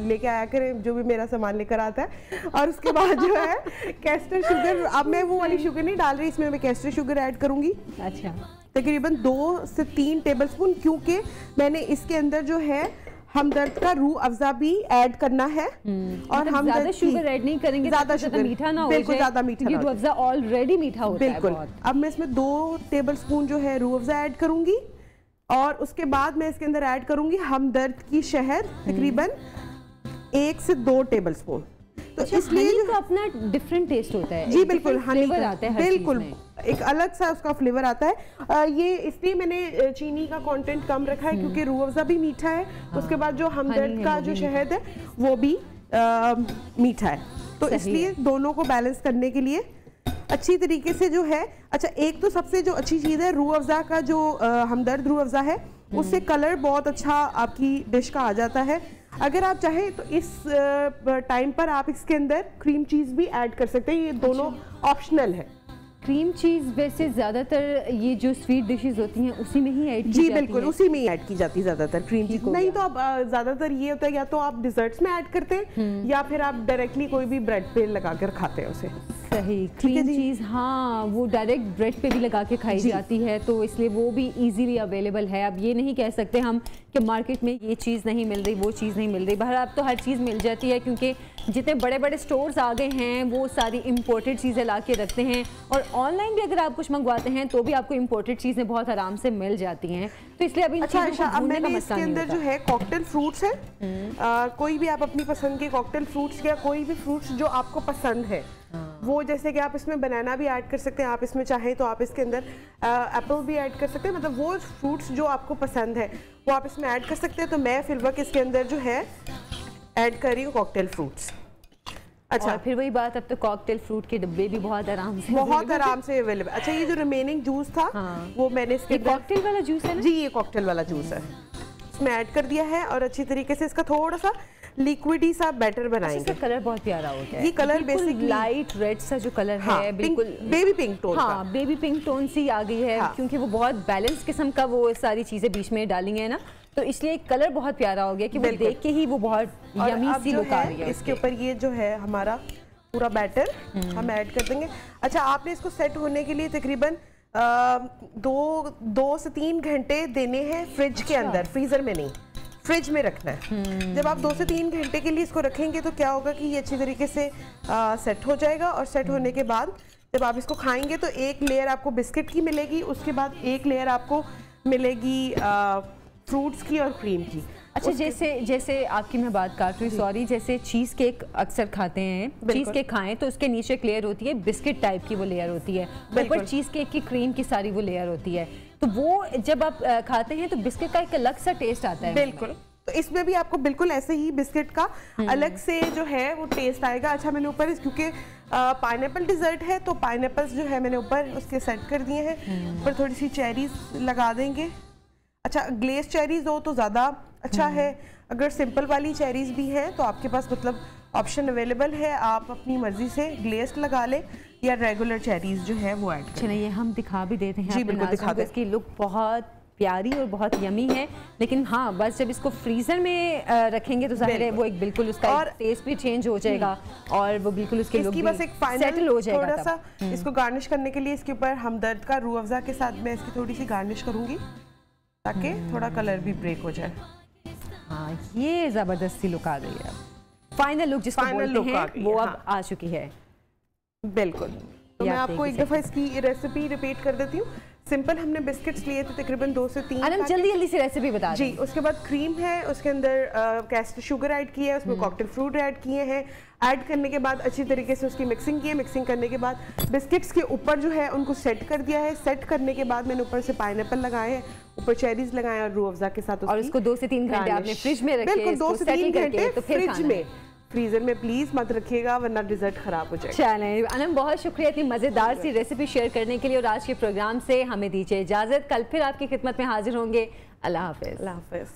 लेके आया करें जो भी मेरा सामान लेकर आता है। और उसके बाद जो है कैस्टर शुगर, अब मैं वो वाली शुगर नहीं डाल रही, इसमें मैं कैस्टर शुगर ऐड करूंगी। अच्छा, तकरीबन 2 से 3 टेबलस्पून, क्योंकि मैंने इसके अंदर जो है हमदर्द का रूह अफ़ज़ा भी ऐड करना है। और हम ज्यादा शुगर ऐड नहीं करेंगे, ज्यादा शुगर मीठा ना हो जाए, बिल्कुल ज्यादा मीठा ना हो। रूह अफ़ज़ा ऑलरेडी मीठा होता है बिल्कुल। अब मैं इसमें 2 टेबलस्पून जो है रूह अफ़ज़ा ऐड करूंगी और उसके बाद मैं इसके अंदर ऐड करूंगी हमदर्द की शहद, तकरीबन 1 से 2 टेबलस्पून। तो इसलिए तो अपना डिफरेंट टेस्ट होता है। जी बिल्कुल, हनी फ्लेवर आता है, बिल्कुल एक अलग सा उसका फ्लेवर आता है। ये इसलिए मैंने चीनी का कंटेंट कम रखा है क्योंकि रूह अफ़ज़ा भी मीठा है। उसके बाद जो हमदर्द का जो शहद है वो भी मीठा है, तो इसलिए दोनों को बैलेंस करने के लिए अच्छी तरीके से जो है। अच्छा, एक तो सबसे जो अच्छी चीज़ है रूह अफ़ज़ा का, जो हमदर्द रूह अफ़ज़ा है उससे कलर बहुत अच्छा आपकी डिश का आ जाता है। अगर आप चाहें तो इस टाइम पर आप इसके अंदर क्रीम चीज़ भी ऐड कर सकते हैं, ये दोनों ऑप्शनल है। क्रीम चीज़ वैसे ज़्यादातर ये जो स्वीट डिशेस होती हैं उसी में ही ऐड की जी जाती बिल्कुल, है। उसी में ही ऐड की जाती है ज़्यादातर क्रीम चीज़। नहीं तो आप ज़्यादातर ये होता है या तो आप डिजर्ट्स में ऐड करते हैं या फिर आप डायरेक्टली कोई भी ब्रेड पे लगा कर खाते हैं उसे। सही, क्रीम चीज़ हाँ वो डायरेक्ट ब्रेड पे भी लगा के खाई जाती है, तो इसलिए वो भी इजीली अवेलेबल है। अब ये नहीं कह सकते हम कि मार्केट में ये चीज़ नहीं मिल रही, वो चीज़ नहीं मिल रही। बाहर अब तो हर चीज़ मिल जाती है, क्योंकि जितने बड़े बड़े स्टोर्स आ गए हैं वो सारी इम्पोर्टेड चीज़ें ला के रखते हैं। और ऑनलाइन भी अगर आप कुछ मंगवाते हैं तो भी आपको इम्पोर्टेड चीज़ें बहुत आराम से मिल जाती हैं, तो इसलिए अभी अब मैंने इसके अंदर जो है कॉकटेल फ्रूट्स है, कोई भी आप अपनी पसंद के कॉकटेल फ्रूट्स या कोई भी फ्रूट्स जो आपको पसंद है वो, जैसे कि आप इसमें बनाना भी ऐड कर सकते हैं, आप इसमें चाहें तो आप इसके अंदर एप्पल भी ऐड कर सकते हैं। मतलब वो फ्रूट्स जो आपको पसंद है वो आप इसमें ऐड कर सकते हैं। तो मैं फिलवक्त इसके अंदर जो है ऐड कर रही हूँ कॉकटेल फ्रूट्स। अच्छा, फिर वही बात, अब तो कॉकटेल फ्रूट के डब्बे भी बहुत आराम से अवेलेबल। अच्छा, ये जो रिमेनिंग जूस था वो मैंने इसके कॉकटेल वाला जूस है ना? जी, ये कॉकटेल वाला जूस है, इसमें ऐड कर दिया है और अच्छी तरीके से इसका थोड़ा सा लिक्विडी सा बैटर बनाएंगे। इसका कलर बहुत प्यारा होता है, ये कलर बेसिकली लाइट रेड सा जो कलर है, बिल्कुल बेबी पिंक टोन। हाँ, बेबी पिंक टोन सी आ गई है, क्योंकि वो बहुत बैलेंस किस्म का वो सारी चीजें बीच में डाली है ना, तो इसलिए कलर बहुत प्यारा हो गया कि वो देख के ही वो बहुत यमी सी लुक आ रही है। इसके ऊपर ये जो है हमारा पूरा बैटर हम ऐड कर देंगे। अच्छा, आपने इसको सेट होने के लिए तकरीबन 2 से 3 घंटे देने हैं फ्रिज के अंदर, फ्रीजर में नहीं, फ्रिज में रखना है। जब आप 2 से 3 घंटे के लिए इसको रखेंगे तो क्या होगा कि ये अच्छी तरीके से सेट हो जाएगा। और सेट होने के बाद जब आप इसको खाएंगे तो एक लेयर आपको बिस्किट की मिलेगी, उसके बाद एक लेयर आपको मिलेगी फ्रूट्स की और क्रीम की। अच्छा, जैसे आपकी मैं बात काट रही हूँ, सॉरी, जैसे चीज़ केक अक्सर खाते हैं, चीज़ केक खाएं तो उसके नीचे एक लेयर होती है बिस्किट टाइप की, वो लेयर होती है, ऊपर चीज़ केक की क्रीम की सारी वो लेयर होती है, तो वो जब आप खाते हैं तो बिस्किट का एक अलग सा टेस्ट आता है। बिल्कुल, तो इसमें भी आपको बिल्कुल ऐसे ही बिस्किट का अलग से जो है वो टेस्ट आएगा। अच्छा, मैंने ऊपर क्योंकि पाइनएप्पल डिजर्ट है तो पाइनएप्पल्स जो है मैंने ऊपर उसके सेट कर दिए हैं, ऊपर थोड़ी सी चेरीज लगा देंगे। अच्छा, ग्लेज चेरीज हो तो ज़्यादा अच्छा है, अगर सिंपल वाली चेरीज भी है तो आपके पास मतलब ऑप्शन अवेलेबल है, आप अपनी मर्जी से ग्लेज्ड लगा लें या रेगुलर चेरीज जो है वो ऐड करें। चलिए हम दिखा भी देते हैं। जी बिल्कुल दिखा दें। इसकी लुक बहुत प्यारी और बहुत यमी है, लेकिन हाँ बस जब इसको फ्रीजर में रखेंगे तो जाहिर है वो एक बिल्कुल उसका और टेस्ट भी चेंज हो जाएगा और वो बिल्कुल उसके लुक भी बस एक फाइनल हो जाएगा। थोड़ा सा इसको गार्निश करने के लिए इसके ऊपर हमदर्द का रूह अफ़ज़ा के साथ मैं इसकी थोड़ी सी गार्निश करूंगी ताकि थोड़ा कलर भी ब्रेक हो जाए। हाँ ये जबरदस्ती लुक आ गई है, फाइनल लुक जिसको बोलते हैं वो अब आ चुकी है। बिल्कुल, तो मैं आपको एक दफा इसकी रेसिपी रिपीट कर देती हूँ। सिंपल हमने बिस्किट्स लिए थे तकरीबन 2 से 3। जल्दी जल्दी से रेसिपी बता जी। उसके बाद क्रीम है, उसके अंदर कैस्टर शुगर ऐड किया है, उसमें कॉकटेल फ्रूट ऐड किए हैं। ऐड करने के बाद अच्छी तरीके से उसकी मिक्सिंग की है। मिक्सिंग करने के बाद बिस्किट्स के ऊपर जो है उनको सेट कर दिया है। सेट करने के बाद मैंने ऊपर से पाइनएप्पल लगाए हैं, ऊपर चेरीज लगाए और रूह अफ़ज़ा के साथ और उसको 2 से 3 घंटे आपने फ्रिज में रखे। बिल्कुल 2 से 3 घंटे फ्रिज में, फ्रीजर में प्लीज मत रखिएगा वरना डिजर्ट खराब हो जाएगा। चलिए अनम बहुत शुक्रिया इतनी मजेदार सी रेसिपी शेयर करने के लिए और आज के प्रोग्राम से हमें दीजिए इजाजत। कल फिर आपकी खिदमत में हाजिर होंगे। अल्लाह हाफिज। अल्लाह हाफिज।